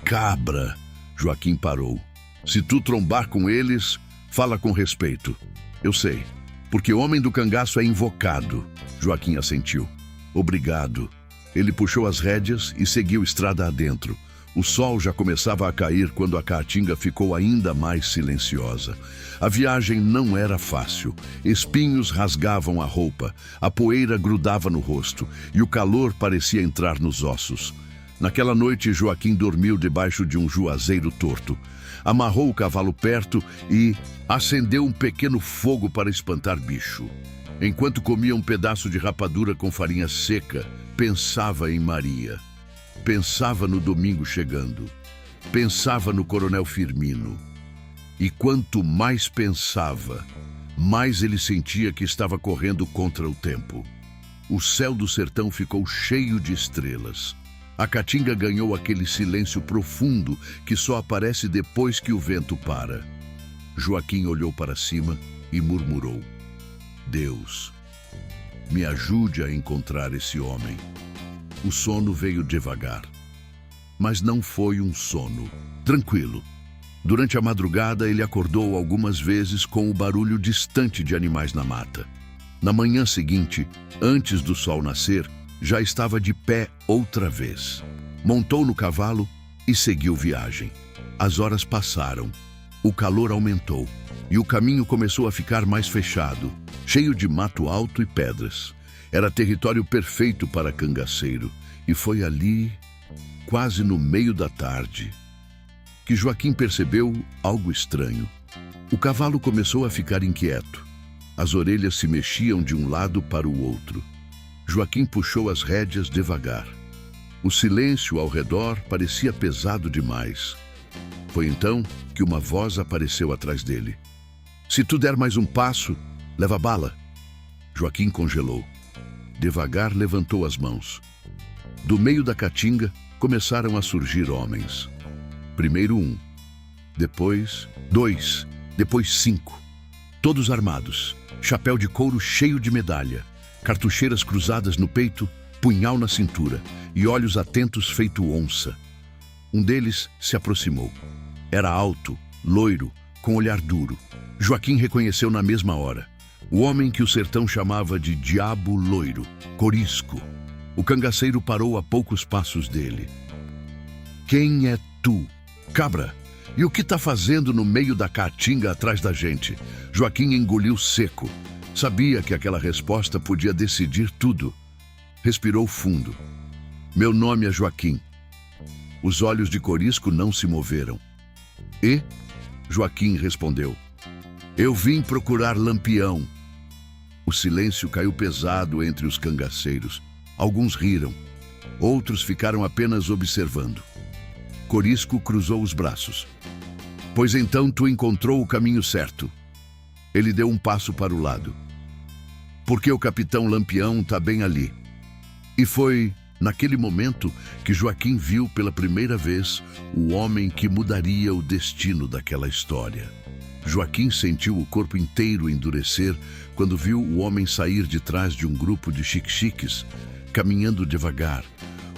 Cabra! Joaquim parou. Se tu trombar com eles, fala com respeito. Eu sei, porque o homem do cangaço é invocado. Joaquim assentiu. Obrigado. Ele puxou as rédeas e seguiu estrada adentro. O sol já começava a cair quando a Caatinga ficou ainda mais silenciosa. A viagem não era fácil. Espinhos rasgavam a roupa, a poeira grudava no rosto e o calor parecia entrar nos ossos. Naquela noite, Joaquim dormiu debaixo de um juazeiro torto. Amarrou o cavalo perto e acendeu um pequeno fogo para espantar bicho. Enquanto comia um pedaço de rapadura com farinha seca, pensava em Maria. pensava no domingo chegando. Pensava no Coronel Firmino. E quanto mais pensava, mais ele sentia que estava correndo contra o tempo. O céu do sertão ficou cheio de estrelas. A caatinga ganhou aquele silêncio profundo que só aparece depois que o vento para. Joaquim olhou para cima e murmurou: Deus, me ajude a encontrar esse homem. O sono veio devagar. Mas não foi um sono tranquilo. Durante a madrugada, ele acordou algumas vezes com o barulho distante de animais na mata. Na manhã seguinte, antes do sol nascer, já estava de pé outra vez. Montou no cavalo e seguiu viagem. As horas passaram. O calor aumentou e o caminho começou a ficar mais fechado, cheio de mato alto e pedras. Era território perfeito para cangaceiro, e foi ali, quase no meio da tarde, que Joaquim percebeu algo estranho. O cavalo começou a ficar inquieto. As orelhas se mexiam de um lado para o outro. Joaquim puxou as rédeas devagar. O silêncio ao redor parecia pesado demais. Foi então que uma voz apareceu atrás dele. Se tu der mais um passo, leva bala. Joaquim congelou. Devagar levantou as mãos. Do meio da caatinga começaram a surgir homens. Primeiro 1, depois 2, depois 5. Todos armados, chapéu de couro cheio de medalha, cartucheiras cruzadas no peito, punhal na cintura e olhos atentos feito onça. Um deles se aproximou. Era alto, loiro, com olhar duro. Joaquim reconheceu na mesma hora. O homem que o sertão chamava de Diabo Loiro, Corisco. O cangaceiro parou a poucos passos dele. Quem é tu, cabra? E o que tá fazendo no meio da caatinga atrás da gente? Joaquim engoliu seco. Sabia que aquela resposta podia decidir tudo. Respirou fundo. Meu nome é Joaquim. Os olhos de Corisco não se moveram. E? Joaquim respondeu. Eu vim procurar Lampião. O silêncio caiu pesado entre os cangaceiros. Alguns riram. Outros ficaram apenas observando. Corisco cruzou os braços. Pois então tu encontrou o caminho certo. Ele deu um passo para o lado. Porque o capitão Lampião está bem ali. E foi naquele momento que Joaquim viu pela primeira vez o homem que mudaria o destino daquela história. Joaquim sentiu o corpo inteiro endurecer quando viu o homem sair de trás de um grupo de xique-xiques, caminhando devagar,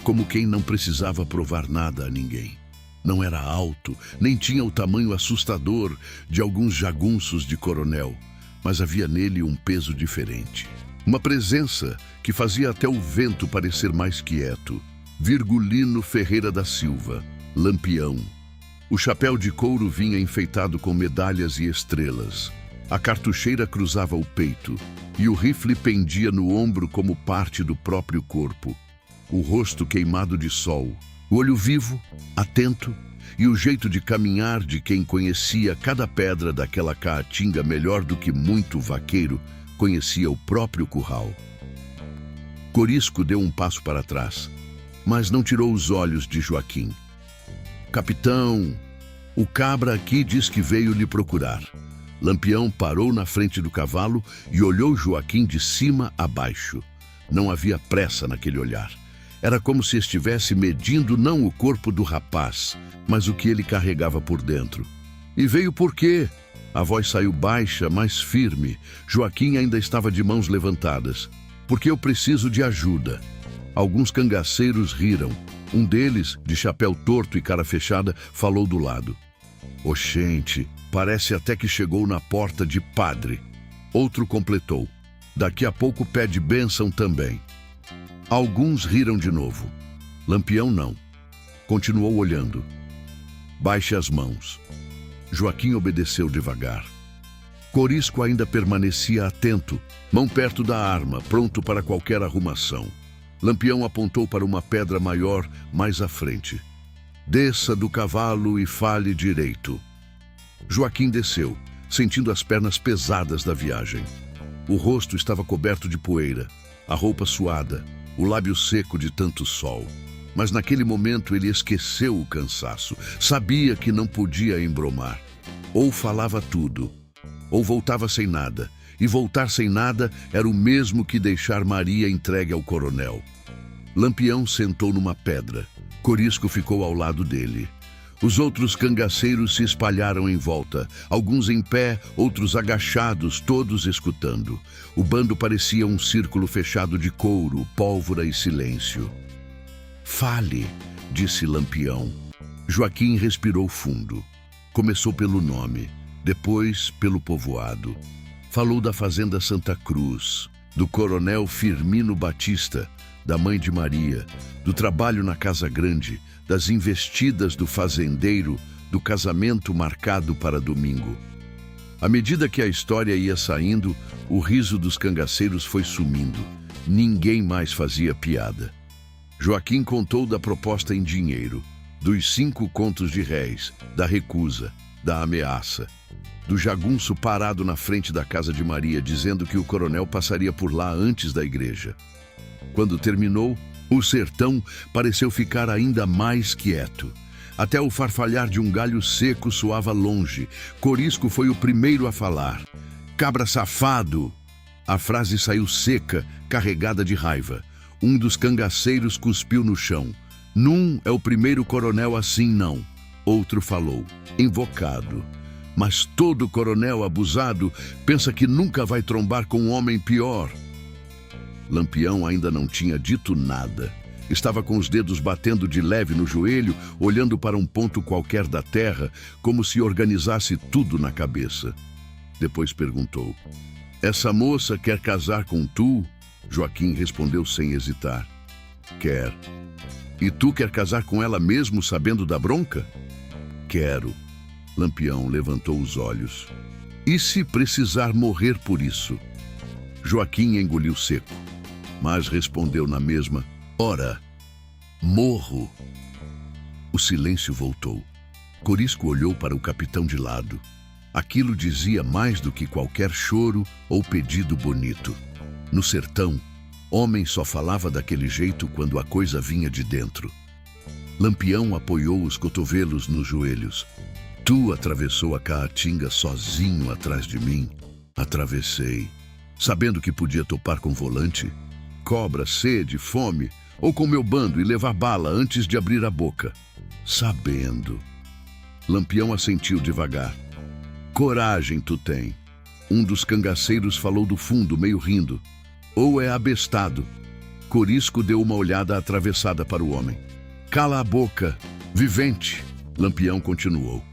como quem não precisava provar nada a ninguém. Não era alto, nem tinha o tamanho assustador de alguns jagunços de coronel, mas havia nele um peso diferente. Uma presença que fazia até o vento parecer mais quieto. Virgulino Ferreira da Silva, Lampião. O chapéu de couro vinha enfeitado com medalhas e estrelas. A cartucheira cruzava o peito e o rifle pendia no ombro como parte do próprio corpo. O rosto queimado de sol, o olho vivo, atento, e o jeito de caminhar de quem conhecia cada pedra daquela caatinga melhor do que muito vaqueiro conhecia o próprio curral. Corisco deu um passo para trás, mas não tirou os olhos de Joaquim. Capitão, o cabra aqui diz que veio lhe procurar. Lampião parou na frente do cavalo e olhou Joaquim de cima a baixo. Não havia pressa naquele olhar. Era como se estivesse medindo não o corpo do rapaz, mas o que ele carregava por dentro. E veio por quê? A voz saiu baixa, mas firme. Joaquim ainda estava de mãos levantadas. Porque eu preciso de ajuda. Alguns cangaceiros riram. Um deles, de chapéu torto e cara fechada, falou do lado. Oxente, parece até que chegou na porta de padre. Outro completou. Daqui a pouco pede bênção também. Alguns riram de novo. Lampião não. Continuou olhando. Baixe as mãos. Joaquim obedeceu devagar. Corisco ainda permanecia atento, mão perto da arma, pronto para qualquer arrumação. Lampião apontou para uma pedra maior mais à frente. Desça do cavalo e fale direito. Joaquim desceu, sentindo as pernas pesadas da viagem. O rosto estava coberto de poeira, a roupa suada, o lábio seco de tanto sol. Mas naquele momento ele esqueceu o cansaço. Sabia que não podia embromar. Ou falava tudo, ou voltava sem nada. E voltar sem nada era o mesmo que deixar Maria entregue ao coronel. Lampião sentou numa pedra. Corisco ficou ao lado dele. Os outros cangaceiros se espalharam em volta, alguns em pé, outros agachados, todos escutando. O bando parecia um círculo fechado de couro, pólvora e silêncio. "Fale", disse Lampião. Joaquim respirou fundo. Começou pelo nome, depois pelo povoado. Falou da fazenda Santa Cruz, do coronel Firmino Batista, da mãe de Maria, do trabalho na Casa Grande, das investidas do fazendeiro, do casamento marcado para domingo. À medida que a história ia saindo, o riso dos cangaceiros foi sumindo. Ninguém mais fazia piada. Joaquim contou da proposta em dinheiro, dos 5 contos de réis, da recusa, da ameaça, do jagunço parado na frente da casa de Maria, dizendo que o coronel passaria por lá antes da igreja. Quando terminou, o sertão pareceu ficar ainda mais quieto. Até o farfalhar de um galho seco soava longe. Corisco foi o primeiro a falar. "Cabra safado!" A frase saiu seca, carregada de raiva. Um dos cangaceiros cuspiu no chão. "Num é o primeiro coronel assim, não." Outro falou, invocado. "Mas todo coronel abusado pensa que nunca vai trombar com um homem pior." Lampião ainda não tinha dito nada. Estava com os dedos batendo de leve no joelho, olhando para um ponto qualquer da terra, como se organizasse tudo na cabeça. Depois perguntou, "Essa moça quer casar com tu?" Joaquim respondeu sem hesitar, "Quer." "E tu quer casar com ela mesmo sabendo da bronca?" "Quero." Lampião levantou os olhos. "E se precisar morrer por isso?" Joaquim engoliu seco, mas respondeu na mesma, "Ora, morro." O silêncio voltou. Corisco olhou para o capitão de lado. Aquilo dizia mais do que qualquer choro ou pedido bonito. No sertão, homem só falava daquele jeito quando a coisa vinha de dentro. Lampião apoiou os cotovelos nos joelhos. "Tu atravessou a Caatinga sozinho atrás de mim?" "Atravessei." "Sabendo que podia topar com volante? Cobra, sede, fome, ou com meu bando e levar bala antes de abrir a boca?" "Sabendo." Lampião assentiu devagar. "Coragem tu tem." Um dos cangaceiros falou do fundo, meio rindo. "Ou é abestado." Corisco deu uma olhada atravessada para o homem. "Cala a boca, vivente." Lampião continuou.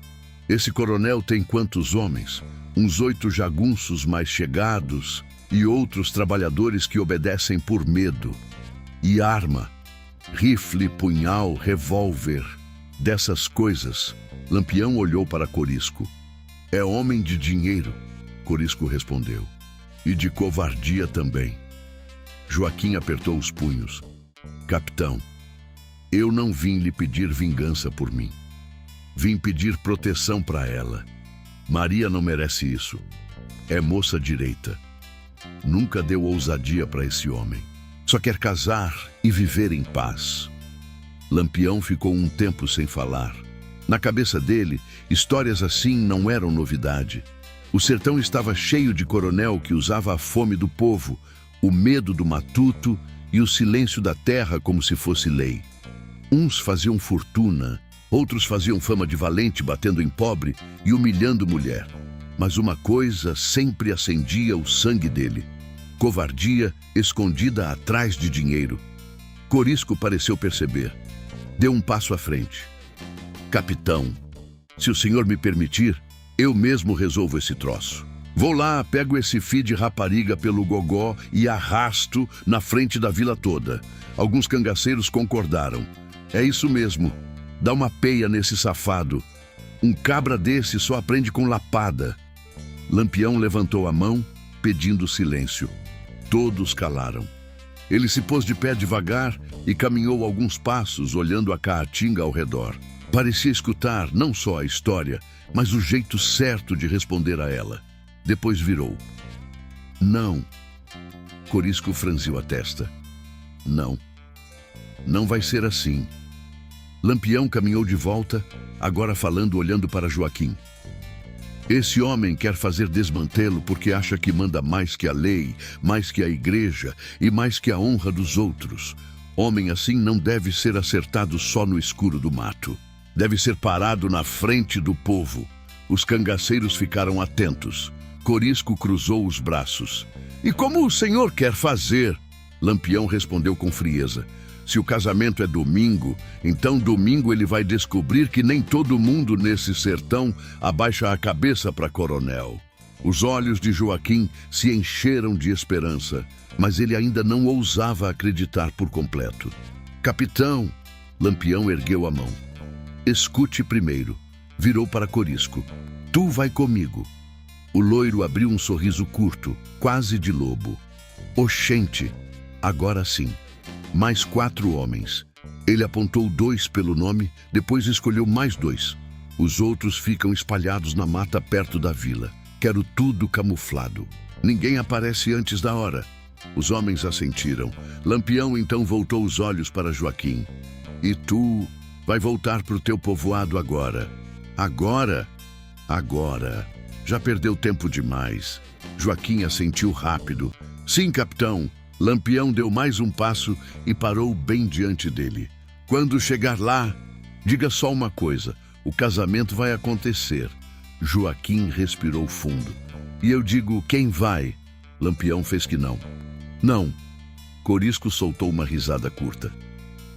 "Esse coronel tem quantos homens? Uns 8 jagunços mais chegados e outros trabalhadores que obedecem por medo. E arma, rifle, punhal, revólver, dessas coisas." Lampião olhou para Corisco. "É homem de dinheiro." Corisco respondeu. "E de covardia também." Joaquim apertou os punhos. "Capitão, eu não vim lhe pedir vingança por mim. Vim pedir proteção para ela. Maria não merece isso. É moça direita. Nunca deu ousadia para esse homem. Só quer casar e viver em paz." Lampião ficou um tempo sem falar. Na cabeça dele, histórias assim não eram novidade. O sertão estava cheio de coronel que usava a fome do povo, o medo do matuto e o silêncio da terra como se fosse lei. Uns faziam fortuna, outros faziam fama de valente batendo em pobre e humilhando mulher. Mas uma coisa sempre acendia o sangue dele: covardia escondida atrás de dinheiro. Corisco pareceu perceber. Deu um passo à frente. "Capitão, se o senhor me permitir, eu mesmo resolvo esse troço. Vou lá, pego esse fi de rapariga pelo gogó e arrasto na frente da vila toda." Alguns cangaceiros concordaram. "É isso mesmo. Dá uma peia nesse safado. Um cabra desse só aprende com lapada." Lampião levantou a mão, pedindo silêncio. Todos calaram. Ele se pôs de pé devagar e caminhou alguns passos, olhando a Caatinga ao redor. Parecia escutar não só a história, mas o jeito certo de responder a ela. Depois virou. "Não." Corisco franziu a testa. "Não." Não vai ser assim. Lampião caminhou de volta, agora falando olhando para Joaquim. Esse homem quer fazer desmantê-lo porque acha que manda mais que a lei, mais que a igreja e mais que a honra dos outros. Homem assim não deve ser acertado só no escuro do mato. Deve ser parado na frente do povo. Os cangaceiros ficaram atentos. Corisco cruzou os braços. E como o senhor quer fazer? Lampião respondeu com frieza. Se o casamento é domingo, então domingo ele vai descobrir que nem todo mundo nesse sertão abaixa a cabeça para coronel. Os olhos de Joaquim se encheram de esperança, mas ele ainda não ousava acreditar por completo. Capitão, Lampião ergueu a mão. Escute primeiro. Virou para Corisco. Tu vai comigo. O loiro abriu um sorriso curto, quase de lobo. Oxente, agora sim. Mais 4 homens. Ele apontou 2 pelo nome, depois escolheu mais 2. Os outros ficam espalhados na mata perto da vila. Quero tudo camuflado. Ninguém aparece antes da hora. Os homens assentiram. Lampião então voltou os olhos para Joaquim. E tu vai voltar para o teu povoado agora. Agora? Agora. Já perdeu tempo demais. Joaquim assentiu rápido. Sim, capitão. Lampião deu mais um passo e parou bem diante dele. Quando chegar lá, diga só uma coisa. O casamento vai acontecer. Joaquim respirou fundo. E eu digo, quem vai? Lampião fez que não. Não. Corisco soltou uma risada curta.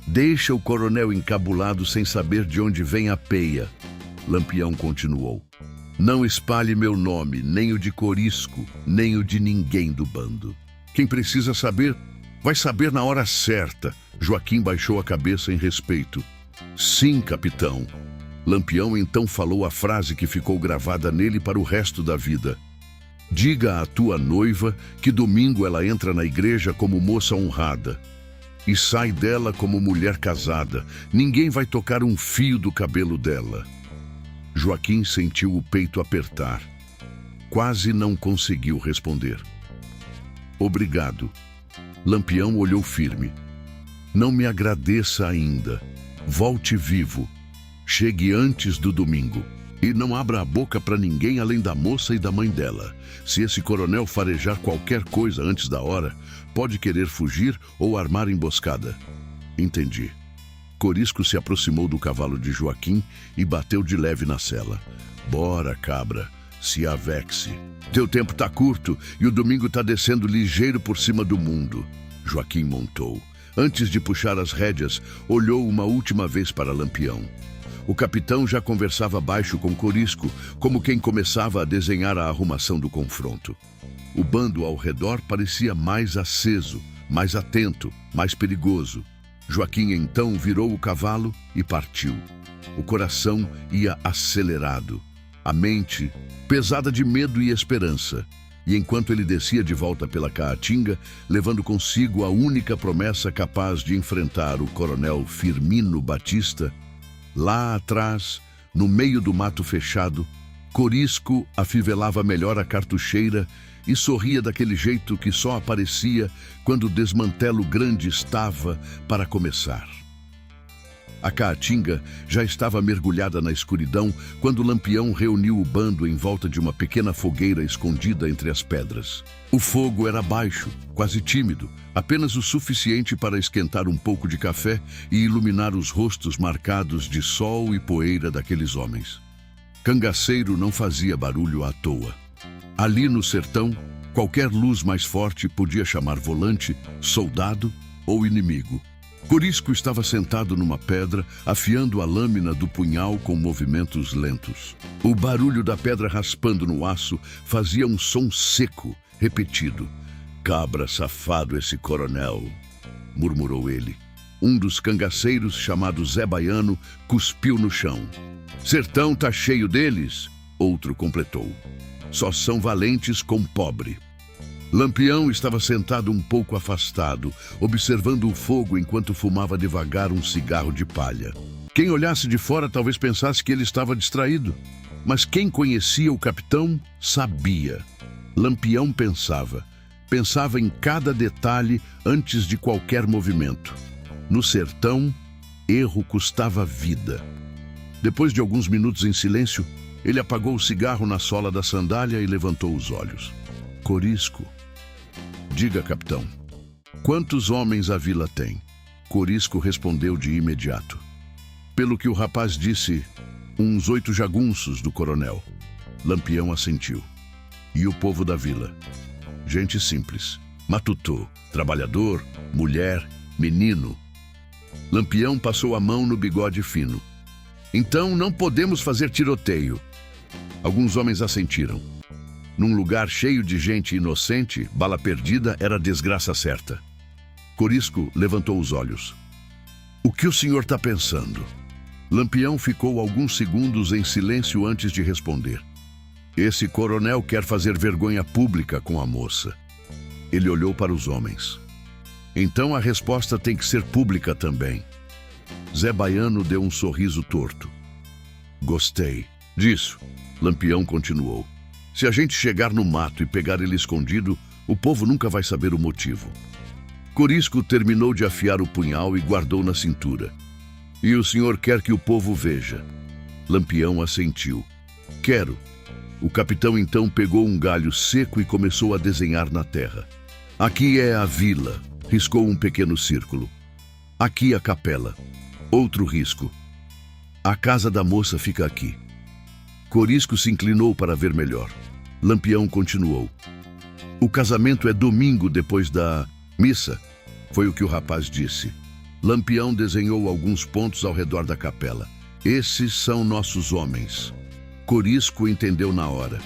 Deixa o coronel encabulado sem saber de onde vem a peia. Lampião continuou. Não espalhe meu nome, nem o de Corisco, nem o de ninguém do bando. Quem precisa saber, vai saber na hora certa. Joaquim baixou a cabeça em respeito. Sim, capitão. Lampião então falou a frase que ficou gravada nele para o resto da vida. Diga à tua noiva que domingo ela entra na igreja como moça honrada e sai dela como mulher casada. Ninguém vai tocar um fio do cabelo dela. Joaquim sentiu o peito apertar. Quase não conseguiu responder. Obrigado. Lampião olhou firme. Não me agradeça ainda. Volte vivo. Chegue antes do domingo. E não abra a boca para ninguém além da moça e da mãe dela. Se esse coronel farejar qualquer coisa antes da hora, pode querer fugir ou armar emboscada. Entendi. Corisco se aproximou do cavalo de Joaquim e bateu de leve na sela. Bora, cabra. Se avexe. Teu tempo tá curto e o domingo tá descendo ligeiro por cima do mundo. Joaquim montou. Antes de puxar as rédeas, olhou uma última vez para Lampião. O capitão já conversava baixo com Corisco, como quem começava a desenhar a arrumação do confronto. O bando ao redor parecia mais aceso, mais atento, mais perigoso. Joaquim então virou o cavalo e partiu. O coração ia acelerado. A mente pesada de medo e esperança. E enquanto ele descia de volta pela Caatinga, levando consigo a única promessa capaz de enfrentar o coronel Firmino Batista, lá atrás, no meio do mato fechado, Corisco afivelava melhor a cartucheira e sorria daquele jeito que só aparecia quando o desmantelo grande estava para começar. A Caatinga já estava mergulhada na escuridão quando Lampião reuniu o bando em volta de uma pequena fogueira escondida entre as pedras. O fogo era baixo, quase tímido, apenas o suficiente para esquentar um pouco de café e iluminar os rostos marcados de sol e poeira daqueles homens. Cangaceiro não fazia barulho à toa. Ali no sertão, qualquer luz mais forte podia chamar volante, soldado ou inimigo. Corisco estava sentado numa pedra, afiando a lâmina do punhal com movimentos lentos. O barulho da pedra raspando no aço fazia um som seco, repetido. Cabra safado esse coronel, murmurou ele. Um dos cangaceiros, chamado Zé Baiano, cuspiu no chão. Sertão tá cheio deles, outro completou. Só são valentes com pobre. Lampião estava sentado um pouco afastado, observando o fogo enquanto fumava devagar um cigarro de palha. Quem olhasse de fora talvez pensasse que ele estava distraído, mas quem conhecia o capitão sabia. Lampião pensava em cada detalhe antes de qualquer movimento. No sertão, erro custava vida. Depois de alguns minutos em silêncio, ele apagou o cigarro na sola da sandália e levantou os olhos. Corisco. Diga, capitão. Quantos homens a vila tem? Corisco respondeu de imediato. Pelo que o rapaz disse, uns 8 jagunços do coronel. Lampião assentiu. E o povo da vila? Gente simples. Matutô, trabalhador, mulher, menino. Lampião passou a mão no bigode fino. Então não podemos fazer tiroteio. Alguns homens assentiram. Num lugar cheio de gente inocente, bala perdida era desgraça certa. Corisco levantou os olhos. O que o senhor está pensando? Lampião ficou alguns segundos em silêncio antes de responder. Esse coronel quer fazer vergonha pública com a moça. Ele olhou para os homens. Então a resposta tem que ser pública também. Zé Baiano deu um sorriso torto. Gostei disso. Lampião continuou. Se a gente chegar no mato e pegar ele escondido, o povo nunca vai saber o motivo. Corisco terminou de afiar o punhal e guardou na cintura. E o senhor quer que o povo veja? Lampião assentiu. Quero. O capitão então pegou um galho seco e começou a desenhar na terra. Aqui é a vila. Riscou um pequeno círculo. Aqui a capela. Outro risco. A casa da moça fica aqui. Corisco se inclinou para ver melhor. Lampião continuou. O casamento é domingo depois da missa, foi o que o rapaz disse. Lampião desenhou alguns pontos ao redor da capela. Esses são nossos homens. Corisco entendeu na hora.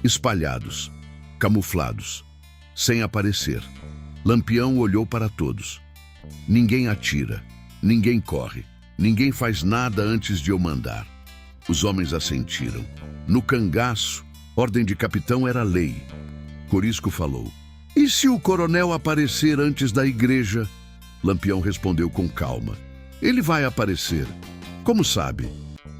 Espalhados, camuflados, sem aparecer. Lampião olhou para todos. Ninguém atira, ninguém corre, ninguém faz nada antes de eu mandar. Os homens assentiram. No cangaço, ordem de capitão era lei. Corisco falou. E se o coronel aparecer antes da igreja? Lampião respondeu com calma. Ele vai aparecer. Como sabe?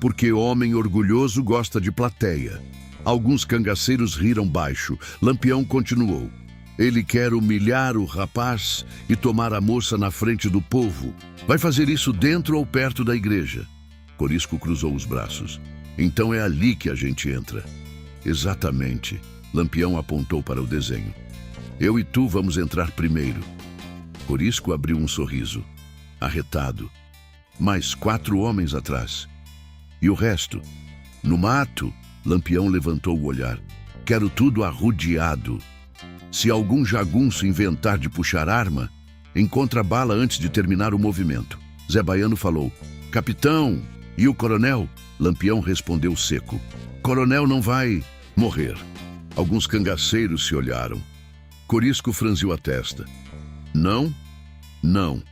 Porque homem orgulhoso gosta de plateia. Alguns cangaceiros riram baixo. Lampião continuou. Ele quer humilhar o rapaz e tomar a moça na frente do povo. Vai fazer isso dentro ou perto da igreja? Corisco cruzou os braços. Então é ali que a gente entra. Exatamente. Lampião apontou para o desenho. Eu e tu vamos entrar primeiro. Corisco abriu um sorriso. Arretado. Mais 4 homens atrás. E o resto? No mato, Lampião levantou o olhar. Quero tudo arrodeado. Se algum jagunço inventar de puxar arma, encontra a bala antes de terminar o movimento. Zé Baiano falou. Capitão, e o coronel? Lampião respondeu seco. Coronel não vai morrer. Alguns cangaceiros se olharam. Corisco franziu a testa. Não? Não.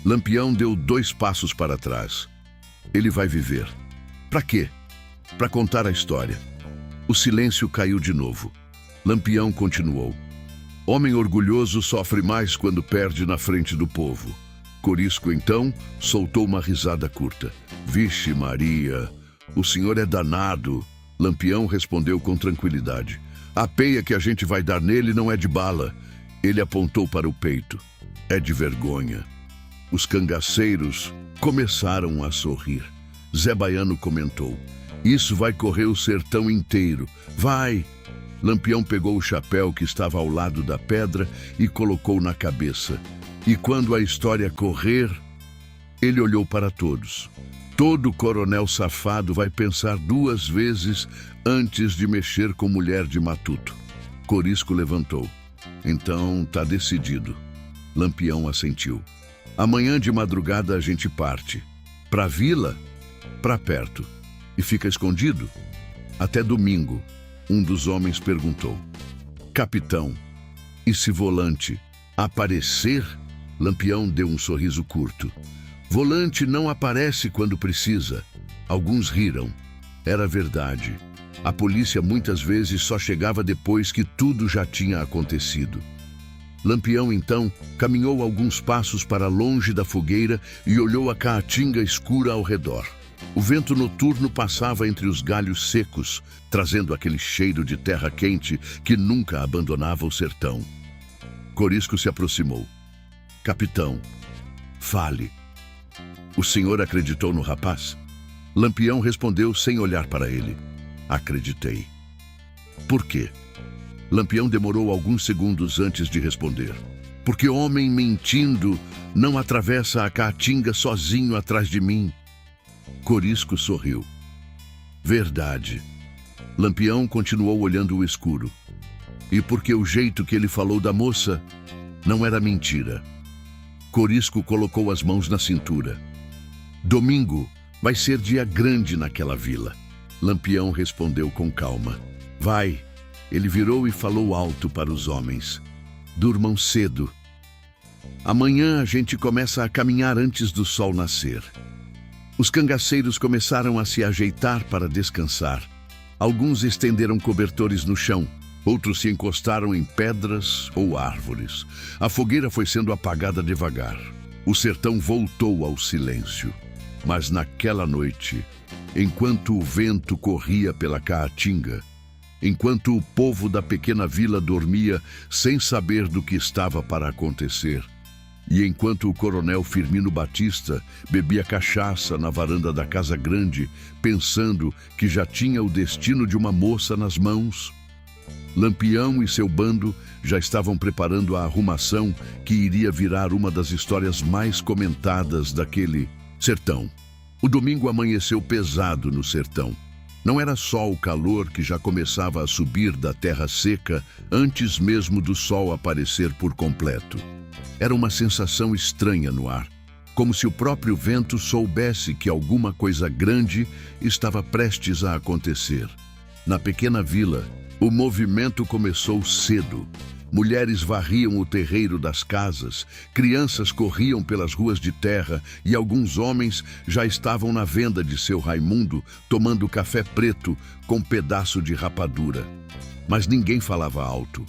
Lampião deu 2 passos para trás. Ele vai viver. Para quê? Para contar a história. O silêncio caiu de novo. Lampião continuou. Homem orgulhoso sofre mais quando perde na frente do povo. Corisco, então, soltou uma risada curta. Vixe Maria, o senhor é danado. Lampião respondeu com tranquilidade. A peia que a gente vai dar nele não é de bala. Ele apontou para o peito. É de vergonha. Os cangaceiros começaram a sorrir. Zé Baiano comentou. Isso vai correr o sertão inteiro. Vai! Lampião pegou o chapéu que estava ao lado da pedra e colocou na cabeça. E quando a história correr, ele olhou para todos. Todo coronel safado vai pensar 2 vezes antes de mexer com mulher de matuto. Corisco levantou. Então tá decidido. Lampião assentiu. Amanhã de madrugada a gente parte. Pra vila? Pra perto. E fica escondido? Até domingo, um dos homens perguntou. Capitão, e se Volante aparecer? Lampião deu um sorriso curto. Volante não aparece quando precisa. Alguns riram. Era verdade. A polícia muitas vezes só chegava depois que tudo já tinha acontecido. Lampião, então, caminhou alguns passos para longe da fogueira e olhou a caatinga escura ao redor. O vento noturno passava entre os galhos secos, trazendo aquele cheiro de terra quente que nunca abandonava o sertão. Corisco se aproximou. Capitão, Fale. O senhor acreditou no rapaz? Lampião respondeu sem olhar para ele. Acreditei. Por quê? Lampião demorou alguns segundos antes de responder. Porque homem mentindo não atravessa a caatinga sozinho atrás de mim. Corisco sorriu. Verdade. Lampião continuou olhando o escuro. E porque o jeito que ele falou da moça não era mentira. Corisco colocou as mãos na cintura. Domingo vai ser dia grande naquela vila. Lampião respondeu com calma. Vai. Ele virou e falou alto para os homens. Durmam cedo. Amanhã a gente começa a caminhar antes do sol nascer. Os cangaceiros começaram a se ajeitar para descansar. Alguns estenderam cobertores no chão. Outros se encostaram em pedras ou árvores. A fogueira foi sendo apagada devagar. O sertão voltou ao silêncio. Mas naquela noite, enquanto o vento corria pela caatinga, enquanto o povo da pequena vila dormia sem saber do que estava para acontecer, e enquanto o coronel Firmino Batista bebia cachaça na varanda da casa grande, pensando que já tinha o destino de uma moça nas mãos, Lampião e seu bando já estavam preparando a arrumação que iria virar uma das histórias mais comentadas daquele sertão. O domingo amanheceu pesado no sertão. Não era só o calor que já começava a subir da terra seca antes mesmo do sol aparecer por completo. Era uma sensação estranha no ar, como se o próprio vento soubesse que alguma coisa grande estava prestes a acontecer. Na pequena vila, o movimento começou cedo. Mulheres varriam o terreiro das casas, crianças corriam pelas ruas de terra e alguns homens já estavam na venda de seu Raimundo, tomando café preto com pedaço de rapadura. Mas ninguém falava alto.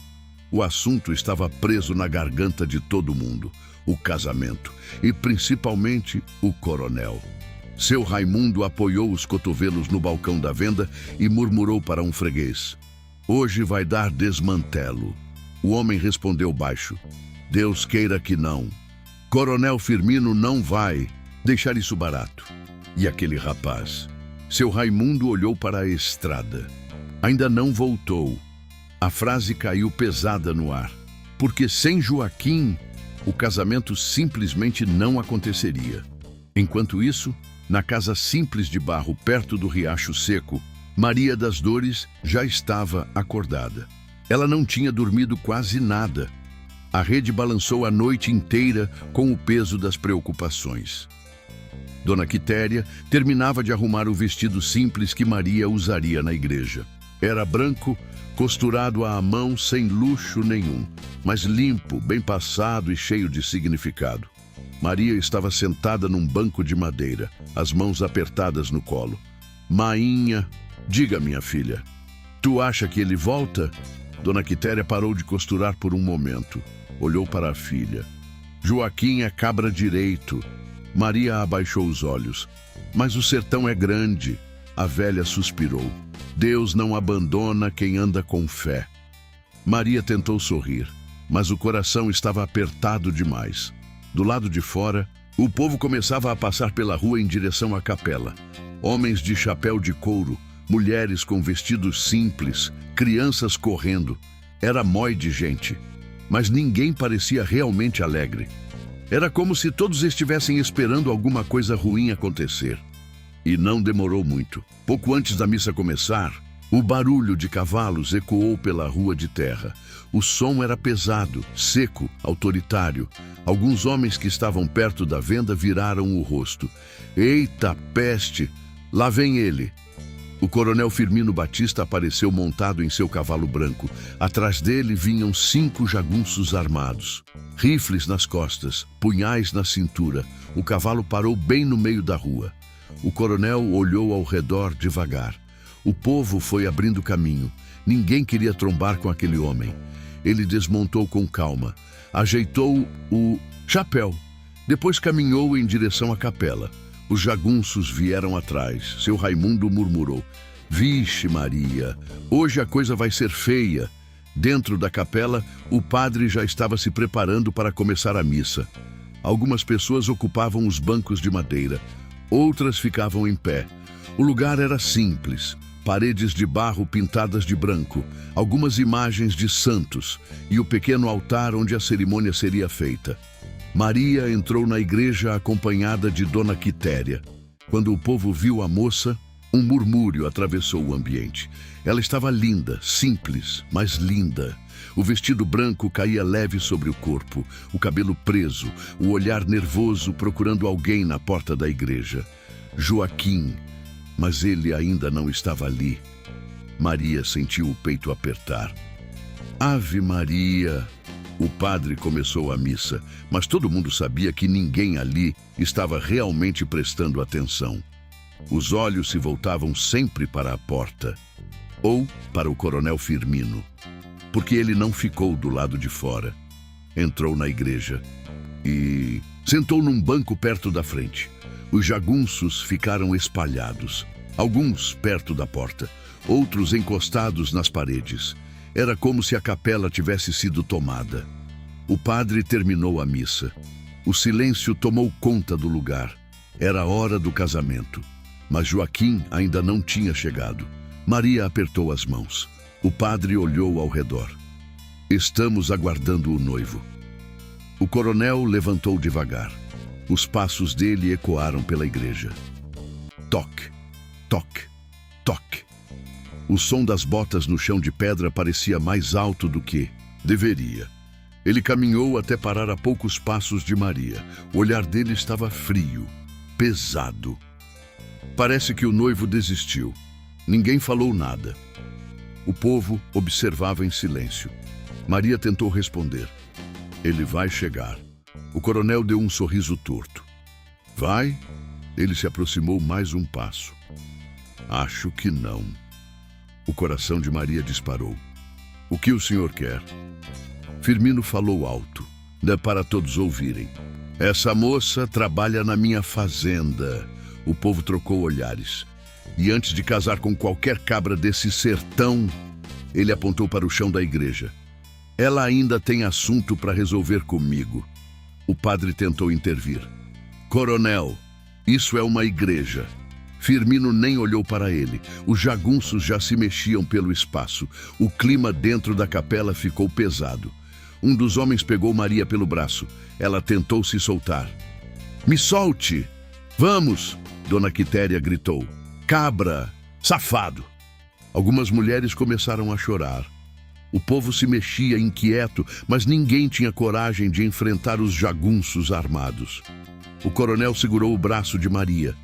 O assunto estava preso na garganta de todo mundo, o casamento, e principalmente o coronel. Seu Raimundo apoiou os cotovelos no balcão da venda e murmurou para um freguês. Hoje vai dar desmantelo. O homem respondeu baixo. Deus queira que não. Coronel Firmino não vai deixar isso barato. E aquele rapaz? Seu Raimundo olhou para a estrada. Ainda não voltou. A frase caiu pesada no ar. Porque sem Joaquim, o casamento simplesmente não aconteceria. Enquanto isso, na casa simples de barro perto do Riacho Seco, Maria das Dores já estava acordada. Ela não tinha dormido quase nada. A rede balançou a noite inteira com o peso das preocupações. Dona Quitéria terminava de arrumar o vestido simples que Maria usaria na igreja. Era branco, costurado à mão sem luxo nenhum, mas limpo, bem passado e cheio de significado. Maria estava sentada num banco de madeira, as mãos apertadas no colo. Mainha, diga, minha filha, tu acha que ele volta? Dona Quitéria parou de costurar por um momento. Olhou para a filha. Joaquim é cabra direito. Maria abaixou os olhos. Mas o sertão é grande. A velha suspirou. Deus não abandona quem anda com fé. Maria tentou sorrir, mas o coração estava apertado demais. Do lado de fora, o povo começava a passar pela rua em direção à capela. Homens de chapéu de couro, mulheres com vestidos simples, crianças correndo. Era mói de gente, mas ninguém parecia realmente alegre. Era como se todos estivessem esperando alguma coisa ruim acontecer. E não demorou muito. Pouco antes da missa começar, o barulho de cavalos ecoou pela rua de terra. O som era pesado, seco, autoritário. Alguns homens que estavam perto da venda viraram o rosto. Eita peste! Lá vem ele! O coronel Firmino Batista apareceu montado em seu cavalo branco. Atrás dele vinham 5 jagunços armados. Rifles nas costas, punhais na cintura. O cavalo parou bem no meio da rua. O coronel olhou ao redor devagar. O povo foi abrindo caminho. Ninguém queria trombar com aquele homem. Ele desmontou com calma. Ajeitou o chapéu. Depois caminhou em direção à capela. Os jagunços vieram atrás. Seu Raimundo murmurou. Vixe Maria, hoje a coisa vai ser feia. Dentro da capela, o padre já estava se preparando para começar a missa. Algumas pessoas ocupavam os bancos de madeira, outras ficavam em pé. O lugar era simples, paredes de barro pintadas de branco, algumas imagens de santos e o pequeno altar onde a cerimônia seria feita. Maria entrou na igreja acompanhada de Dona Quitéria. Quando o povo viu a moça, um murmúrio atravessou o ambiente. Ela estava linda, simples, mas linda. O vestido branco caía leve sobre o corpo, o cabelo preso, o olhar nervoso procurando alguém na porta da igreja. Joaquim, mas ele ainda não estava ali. Maria sentiu o peito apertar. Ave Maria! O padre começou a missa, mas todo mundo sabia que ninguém ali estava realmente prestando atenção. Os olhos se voltavam sempre para a porta, ou para o coronel Firmino, porque ele não ficou do lado de fora. Entrou na igreja e sentou num banco perto da frente. Os jagunços ficaram espalhados, alguns perto da porta, outros encostados nas paredes. Era como se a capela tivesse sido tomada. O padre terminou a missa. O silêncio tomou conta do lugar. Era a hora do casamento. Mas Joaquim ainda não tinha chegado. Maria apertou as mãos. O padre olhou ao redor. Estamos aguardando o noivo. O coronel levantou devagar. Os passos dele ecoaram pela igreja. Toque, toque, toque. O som das botas no chão de pedra parecia mais alto do que deveria. Ele caminhou até parar a poucos passos de Maria. O olhar dele estava frio, pesado. Parece que o noivo desistiu. Ninguém falou nada. O povo observava em silêncio. Maria tentou responder. Ele vai chegar. O coronel deu um sorriso torto. Vai? Ele se aproximou mais um passo. Acho que não. O coração de Maria disparou. O que o senhor quer? Firmino falou alto, para todos ouvirem. Essa moça trabalha na minha fazenda. O povo trocou olhares. E antes de casar com qualquer cabra desse sertão, ele apontou para o chão da igreja. Ela ainda tem assunto para resolver comigo. O padre tentou intervir. Coronel, isso é uma igreja. Firmino nem olhou para ele. Os jagunços já se mexiam pelo espaço. O clima dentro da capela ficou pesado. Um dos homens pegou Maria pelo braço. Ela tentou se soltar. Me solte! Vamos! Dona Quitéria gritou. Cabra! Safado! Algumas mulheres começaram a chorar. O povo se mexia inquieto, mas ninguém tinha coragem de enfrentar os jagunços armados. O coronel segurou o braço de Maria.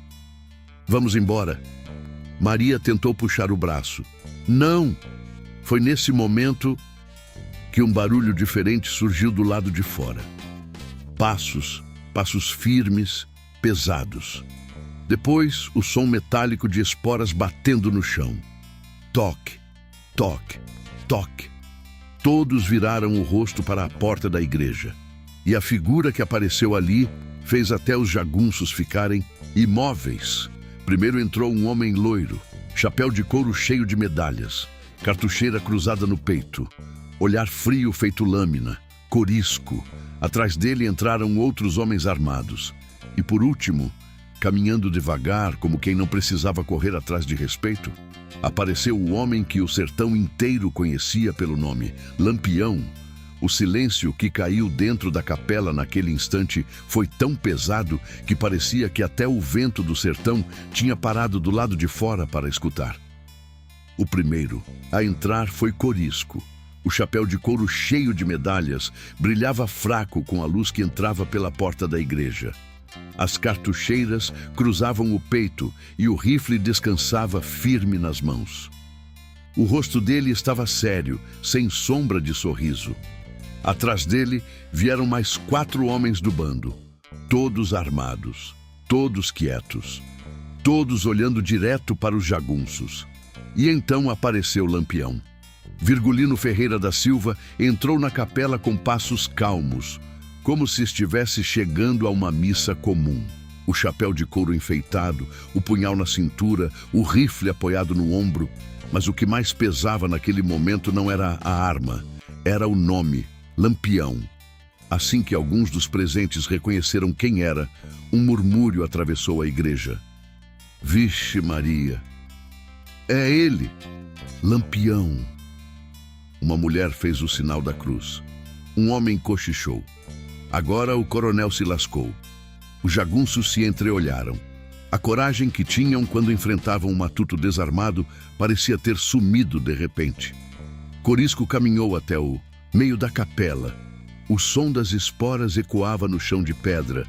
Vamos embora. Maria tentou puxar o braço. Não! Foi nesse momento que um barulho diferente surgiu do lado de fora. Passos firmes, pesados. Depois, o som metálico de esporas batendo no chão. Toque, toque, toque. Todos viraram o rosto para a porta da igreja. E a figura que apareceu ali fez até os jagunços ficarem imóveis. Primeiro entrou um homem loiro, chapéu de couro cheio de medalhas, cartucheira cruzada no peito, olhar frio feito lâmina, corisco. Atrás dele entraram outros homens armados. E por último, caminhando devagar, como quem não precisava correr atrás de respeito, apareceu o homem que o sertão inteiro conhecia pelo nome, Lampião. O silêncio que caiu dentro da capela naquele instante foi tão pesado que parecia que até o vento do sertão tinha parado do lado de fora para escutar. O primeiro a entrar foi Corisco. O chapéu de couro cheio de medalhas brilhava fraco com a luz que entrava pela porta da igreja. As cartucheiras cruzavam o peito e o rifle descansava firme nas mãos. O rosto dele estava sério, sem sombra de sorriso. Atrás dele vieram mais 4 homens do bando, todos armados, todos quietos, todos olhando direto para os jagunços. E então apareceu Lampião. Virgulino Ferreira da Silva entrou na capela com passos calmos, como se estivesse chegando a uma missa comum. O chapéu de couro enfeitado, o punhal na cintura, o rifle apoiado no ombro. Mas o que mais pesava naquele momento não era a arma, era o nome, Lampião. Assim que alguns dos presentes reconheceram quem era, um murmúrio atravessou a igreja. Vixe Maria! É ele! Lampião! Uma mulher fez o sinal da cruz. Um homem cochichou. Agora o coronel se lascou. Os jagunços se entreolharam. A coragem que tinham quando enfrentavam um matuto desarmado parecia ter sumido de repente. Corisco caminhou até o meio da capela. O som das esporas ecoava no chão de pedra.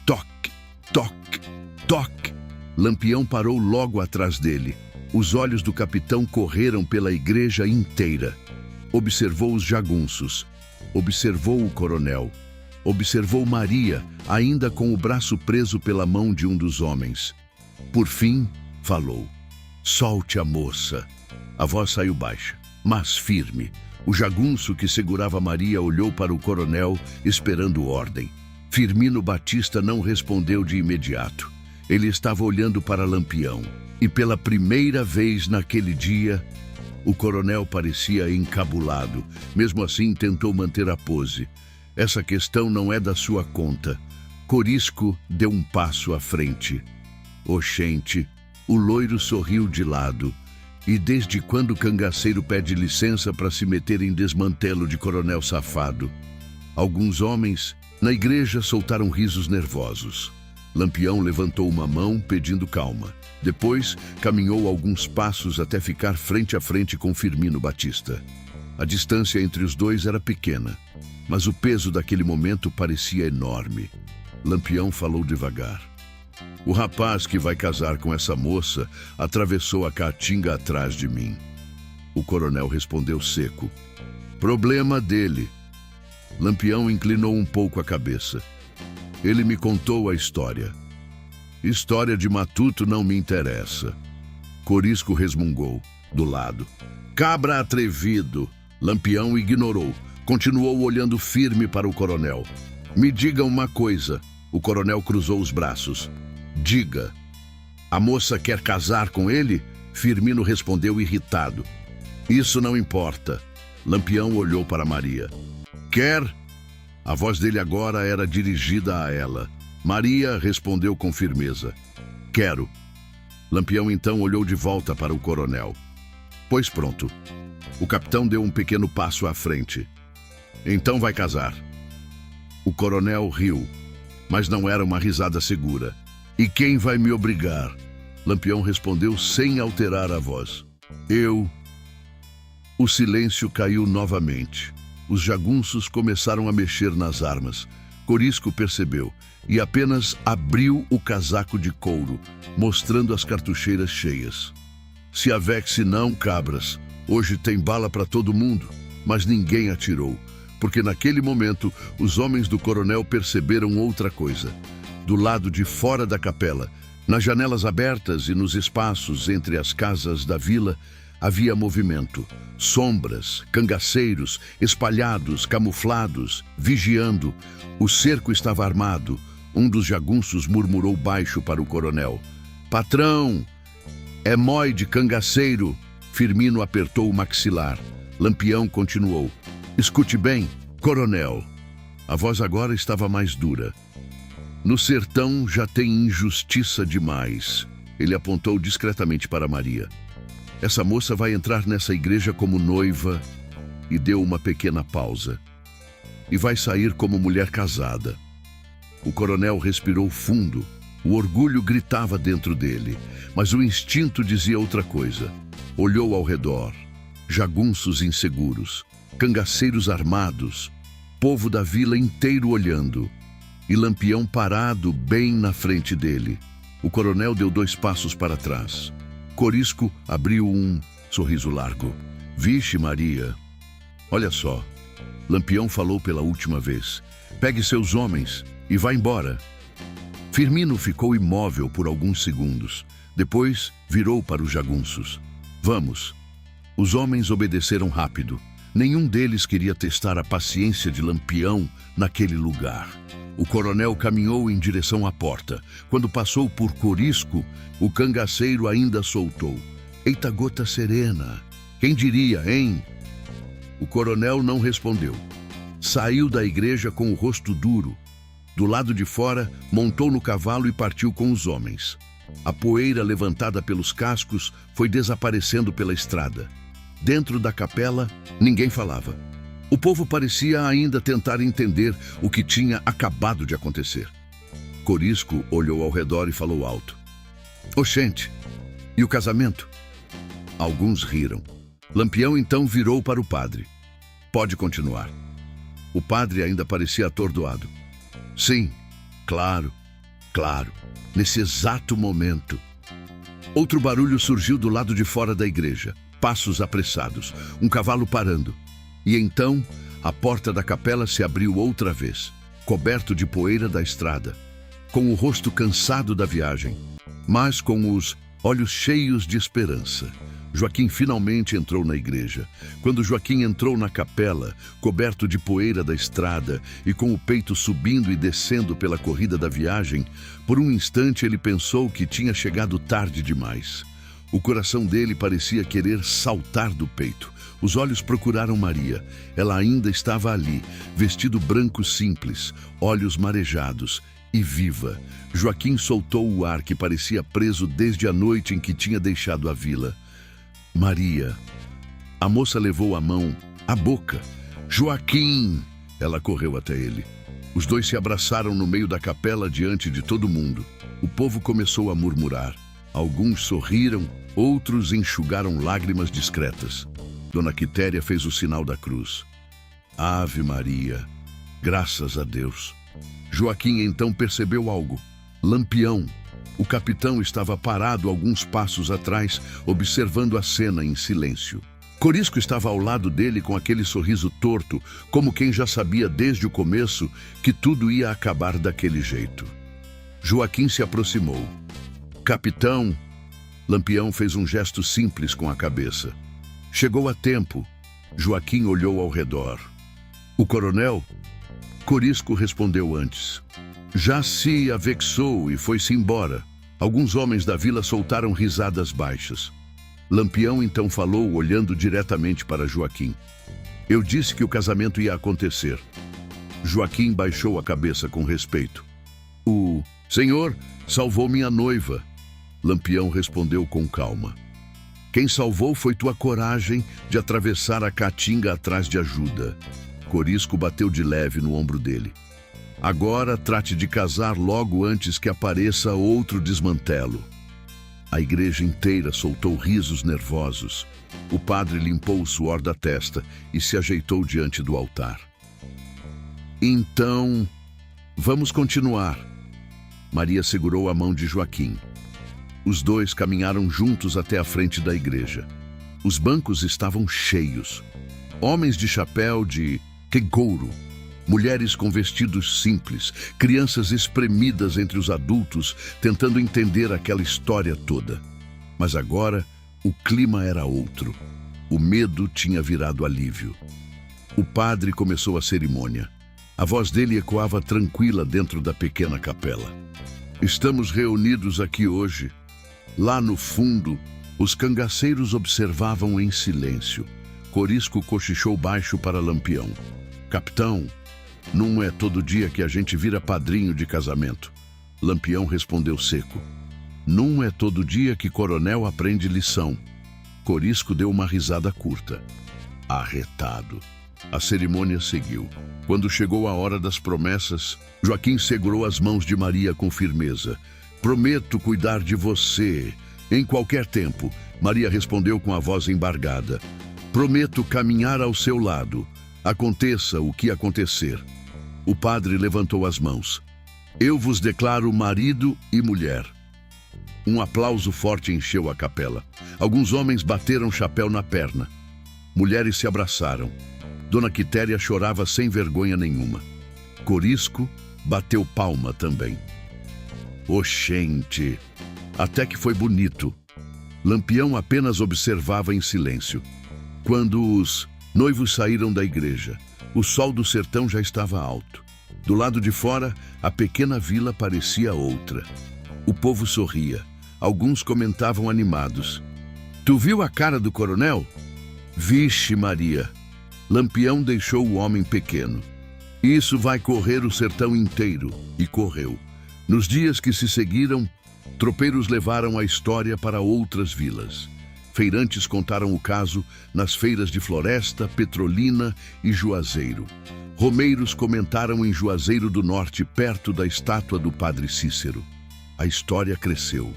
Toque, toque, toque. Lampião parou logo atrás dele. Os olhos do capitão correram pela igreja inteira. Observou os jagunços. Observou o coronel. Observou Maria, ainda com o braço preso pela mão de um dos homens. Por fim, falou. Solte a moça. A voz saiu baixa, mas firme. O jagunço que segurava Maria olhou para o coronel, esperando ordem. Firmino Batista não respondeu de imediato. Ele estava olhando para Lampião. E pela primeira vez naquele dia, o coronel parecia encabulado. Mesmo assim, tentou manter a pose. Essa questão não é da sua conta. Corisco deu um passo à frente. Oxente, o loiro sorriu de lado. E desde quando o cangaceiro pede licença para se meter em desmantelo de coronel safado? Alguns homens na igreja soltaram risos nervosos. Lampião levantou uma mão pedindo calma. Depois, caminhou alguns passos até ficar frente a frente com Firmino Batista. A distância entre os dois era pequena, mas o peso daquele momento parecia enorme. Lampião falou devagar. O rapaz que vai casar com essa moça atravessou a caatinga atrás de mim. O coronel respondeu seco. Problema dele. Lampião inclinou um pouco a cabeça. Ele me contou a história. História de matuto não me interessa. Corisco resmungou, do lado. Cabra atrevido. Lampião ignorou. Continuou olhando firme para o coronel. Me diga uma coisa. O coronel cruzou os braços. Diga. A moça quer casar com ele? Firmino respondeu irritado. Isso não importa. Lampião olhou para Maria. Quer? A voz dele agora era dirigida a ela. Maria respondeu com firmeza. Quero. Lampião então olhou de volta para o coronel. Pois pronto. O capitão deu um pequeno passo à frente. Então vai casar. O coronel riu, mas não era uma risada segura. E quem vai me obrigar? Lampião respondeu sem alterar a voz. Eu. O silêncio caiu novamente. Os jagunços começaram a mexer nas armas. Corisco percebeu e apenas abriu o casaco de couro, mostrando as cartucheiras cheias. Se avexe não, cabras. Hoje tem bala para todo mundo, mas ninguém atirou, porque naquele momento os homens do coronel perceberam outra coisa. Do lado de fora da capela, nas janelas abertas e nos espaços entre as casas da vila, havia movimento, sombras, cangaceiros, espalhados, camuflados, vigiando. O cerco estava armado. Um dos jagunços murmurou baixo para o coronel. Patrão, é mói de cangaceiro. Firmino apertou o maxilar. Lampião continuou. Escute bem, coronel. A voz agora estava mais dura. No sertão já tem injustiça demais. Ele apontou discretamente para Maria. Essa moça vai entrar nessa igreja como noiva, e deu uma pequena pausa. E vai sair como mulher casada. O coronel respirou fundo. O orgulho gritava dentro dele, mas o instinto dizia outra coisa. Olhou ao redor. Jagunços inseguros, cangaceiros armados, povo da vila inteiro olhando, e Lampião parado bem na frente dele. O coronel deu 2 passos para trás. Corisco abriu um sorriso largo. Vixe Maria. Olha só. Lampião falou pela última vez. Pegue seus homens e vá embora. Firmino ficou imóvel por alguns segundos. Depois virou para os jagunços. Vamos. Os homens obedeceram rápido. Nenhum deles queria testar a paciência de Lampião naquele lugar. O coronel caminhou em direção à porta. Quando passou por Corisco, o cangaceiro ainda soltou. Eita gota serena! Quem diria, hein? O coronel não respondeu. Saiu da igreja com o rosto duro. Do lado de fora, montou no cavalo e partiu com os homens. A poeira levantada pelos cascos foi desaparecendo pela estrada. Dentro da capela, ninguém falava. O povo parecia ainda tentar entender o que tinha acabado de acontecer. Corisco olhou ao redor e falou alto: "Oxente, e o casamento?" Alguns riram. Lampião então virou para o padre. "Pode continuar." O padre ainda parecia atordoado. "Sim, claro, claro, nesse exato momento." Outro barulho surgiu do lado de fora da igreja. Passos apressados, um cavalo parando. E então, a porta da capela se abriu outra vez, coberto de poeira da estrada, com o rosto cansado da viagem, mas com os olhos cheios de esperança. Joaquim finalmente entrou na igreja. Quando Joaquim entrou na capela, coberto de poeira da estrada e com o peito subindo e descendo pela corrida da viagem, por um instante ele pensou que tinha chegado tarde demais. O coração dele parecia querer saltar do peito. Os olhos procuraram Maria. Ela ainda estava ali, vestido branco simples, olhos marejados e viva. Joaquim soltou o ar que parecia preso desde a noite em que tinha deixado a vila. "Maria." A moça levou a mão à boca. "Joaquim!" Ela correu até ele. Os dois se abraçaram no meio da capela diante de todo mundo. O povo começou a murmurar. Alguns sorriram, outros enxugaram lágrimas discretas. Dona Quitéria fez o sinal da cruz. "Ave Maria, graças a Deus." Joaquim então percebeu algo. Lampião, o capitão, estava parado alguns passos atrás, observando a cena em silêncio. Corisco estava ao lado dele com aquele sorriso torto, como quem já sabia desde o começo que tudo ia acabar daquele jeito. Joaquim se aproximou. "Capitão." Lampião fez um gesto simples com a cabeça. "Chegou a tempo." Joaquim olhou ao redor. "O coronel?" Corisco respondeu antes. "Já se avexou e foi-se embora." Alguns homens da vila soltaram risadas baixas. Lampião então falou, olhando diretamente para Joaquim. "Eu disse que o casamento ia acontecer." Joaquim baixou a cabeça com respeito. "O senhor salvou minha noiva." Lampião respondeu com calma. "Quem salvou foi tua coragem de atravessar a caatinga atrás de ajuda." Corisco bateu de leve no ombro dele. "Agora trate de casar logo antes que apareça outro desmantelo." A igreja inteira soltou risos nervosos. O padre limpou o suor da testa e se ajeitou diante do altar. "Então, vamos continuar." Maria segurou a mão de Joaquim. Os dois caminharam juntos até a frente da igreja. Os bancos estavam cheios. Homens de chapéu de couro, mulheres com vestidos simples, crianças espremidas entre os adultos, tentando entender aquela história toda. Mas agora, o clima era outro. O medo tinha virado alívio. O padre começou a cerimônia. A voz dele ecoava tranquila dentro da pequena capela. "Estamos reunidos aqui hoje." Lá no fundo, os cangaceiros observavam em silêncio. Corisco cochichou baixo para Lampião. "Capitão, não é todo dia que a gente vira padrinho de casamento." Lampião respondeu seco. "Não é todo dia que coronel aprende lição." Corisco deu uma risada curta. Arretado. A cerimônia seguiu. Quando chegou a hora das promessas, Joaquim segurou as mãos de Maria com firmeza. "Prometo cuidar de você em qualquer tempo." Maria respondeu com a voz embargada. "Prometo caminhar ao seu lado, aconteça o que acontecer." O padre levantou as mãos. "Eu vos declaro marido e mulher." Um aplauso forte encheu a capela. Alguns homens bateram chapéu na perna. Mulheres se abraçaram. Dona Quitéria chorava sem vergonha nenhuma. Corisco bateu palma também. Oxente! Até que foi bonito. Lampião apenas observava em silêncio. Quando os noivos saíram da igreja, o sol do sertão já estava alto. Do lado de fora, a pequena vila parecia outra. O povo sorria. Alguns comentavam animados. "Tu viu a cara do coronel?" "Vixe, Maria!" Lampião deixou o homem pequeno. Isso vai correr o sertão inteiro, e correu. Nos dias que se seguiram, tropeiros levaram a história para outras vilas. Feirantes contaram o caso nas feiras de Floresta, Petrolina e Juazeiro. Romeiros comentaram em Juazeiro do Norte, perto da estátua do Padre Cícero. A história cresceu.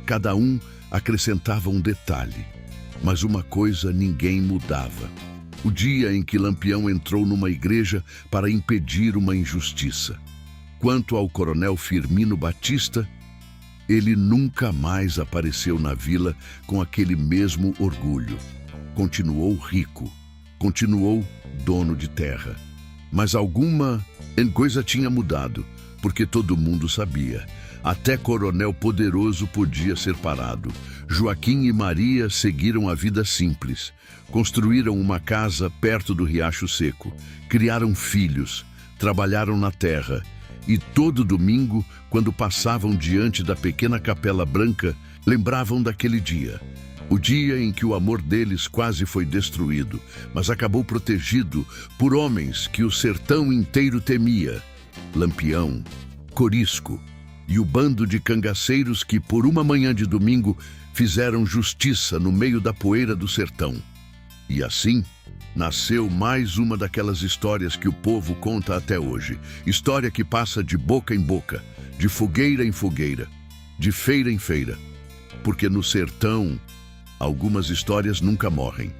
Cada um acrescentava um detalhe, mas uma coisa ninguém mudava: o dia em que Lampião entrou numa igreja para impedir uma injustiça. Quanto ao coronel Firmino Batista, ele nunca mais apareceu na vila com aquele mesmo orgulho. Continuou rico, continuou dono de terra. Mas alguma coisa tinha mudado, porque todo mundo sabia. Até coronel poderoso podia ser parado. Joaquim e Maria seguiram a vida simples. Construíram uma casa perto do Riacho Seco. Criaram filhos. Trabalharam na terra. E todo domingo, quando passavam diante da pequena Capela Branca, lembravam daquele dia. O dia em que o amor deles quase foi destruído, mas acabou protegido por homens que o sertão inteiro temia: Lampião, Corisco e o bando de cangaceiros que, por uma manhã de domingo, fizeram justiça no meio da poeira do sertão. E assim, nasceu mais uma daquelas histórias que o povo conta até hoje. História que passa de boca em boca, de fogueira em fogueira, de feira em feira. Porque no sertão, algumas histórias nunca morrem.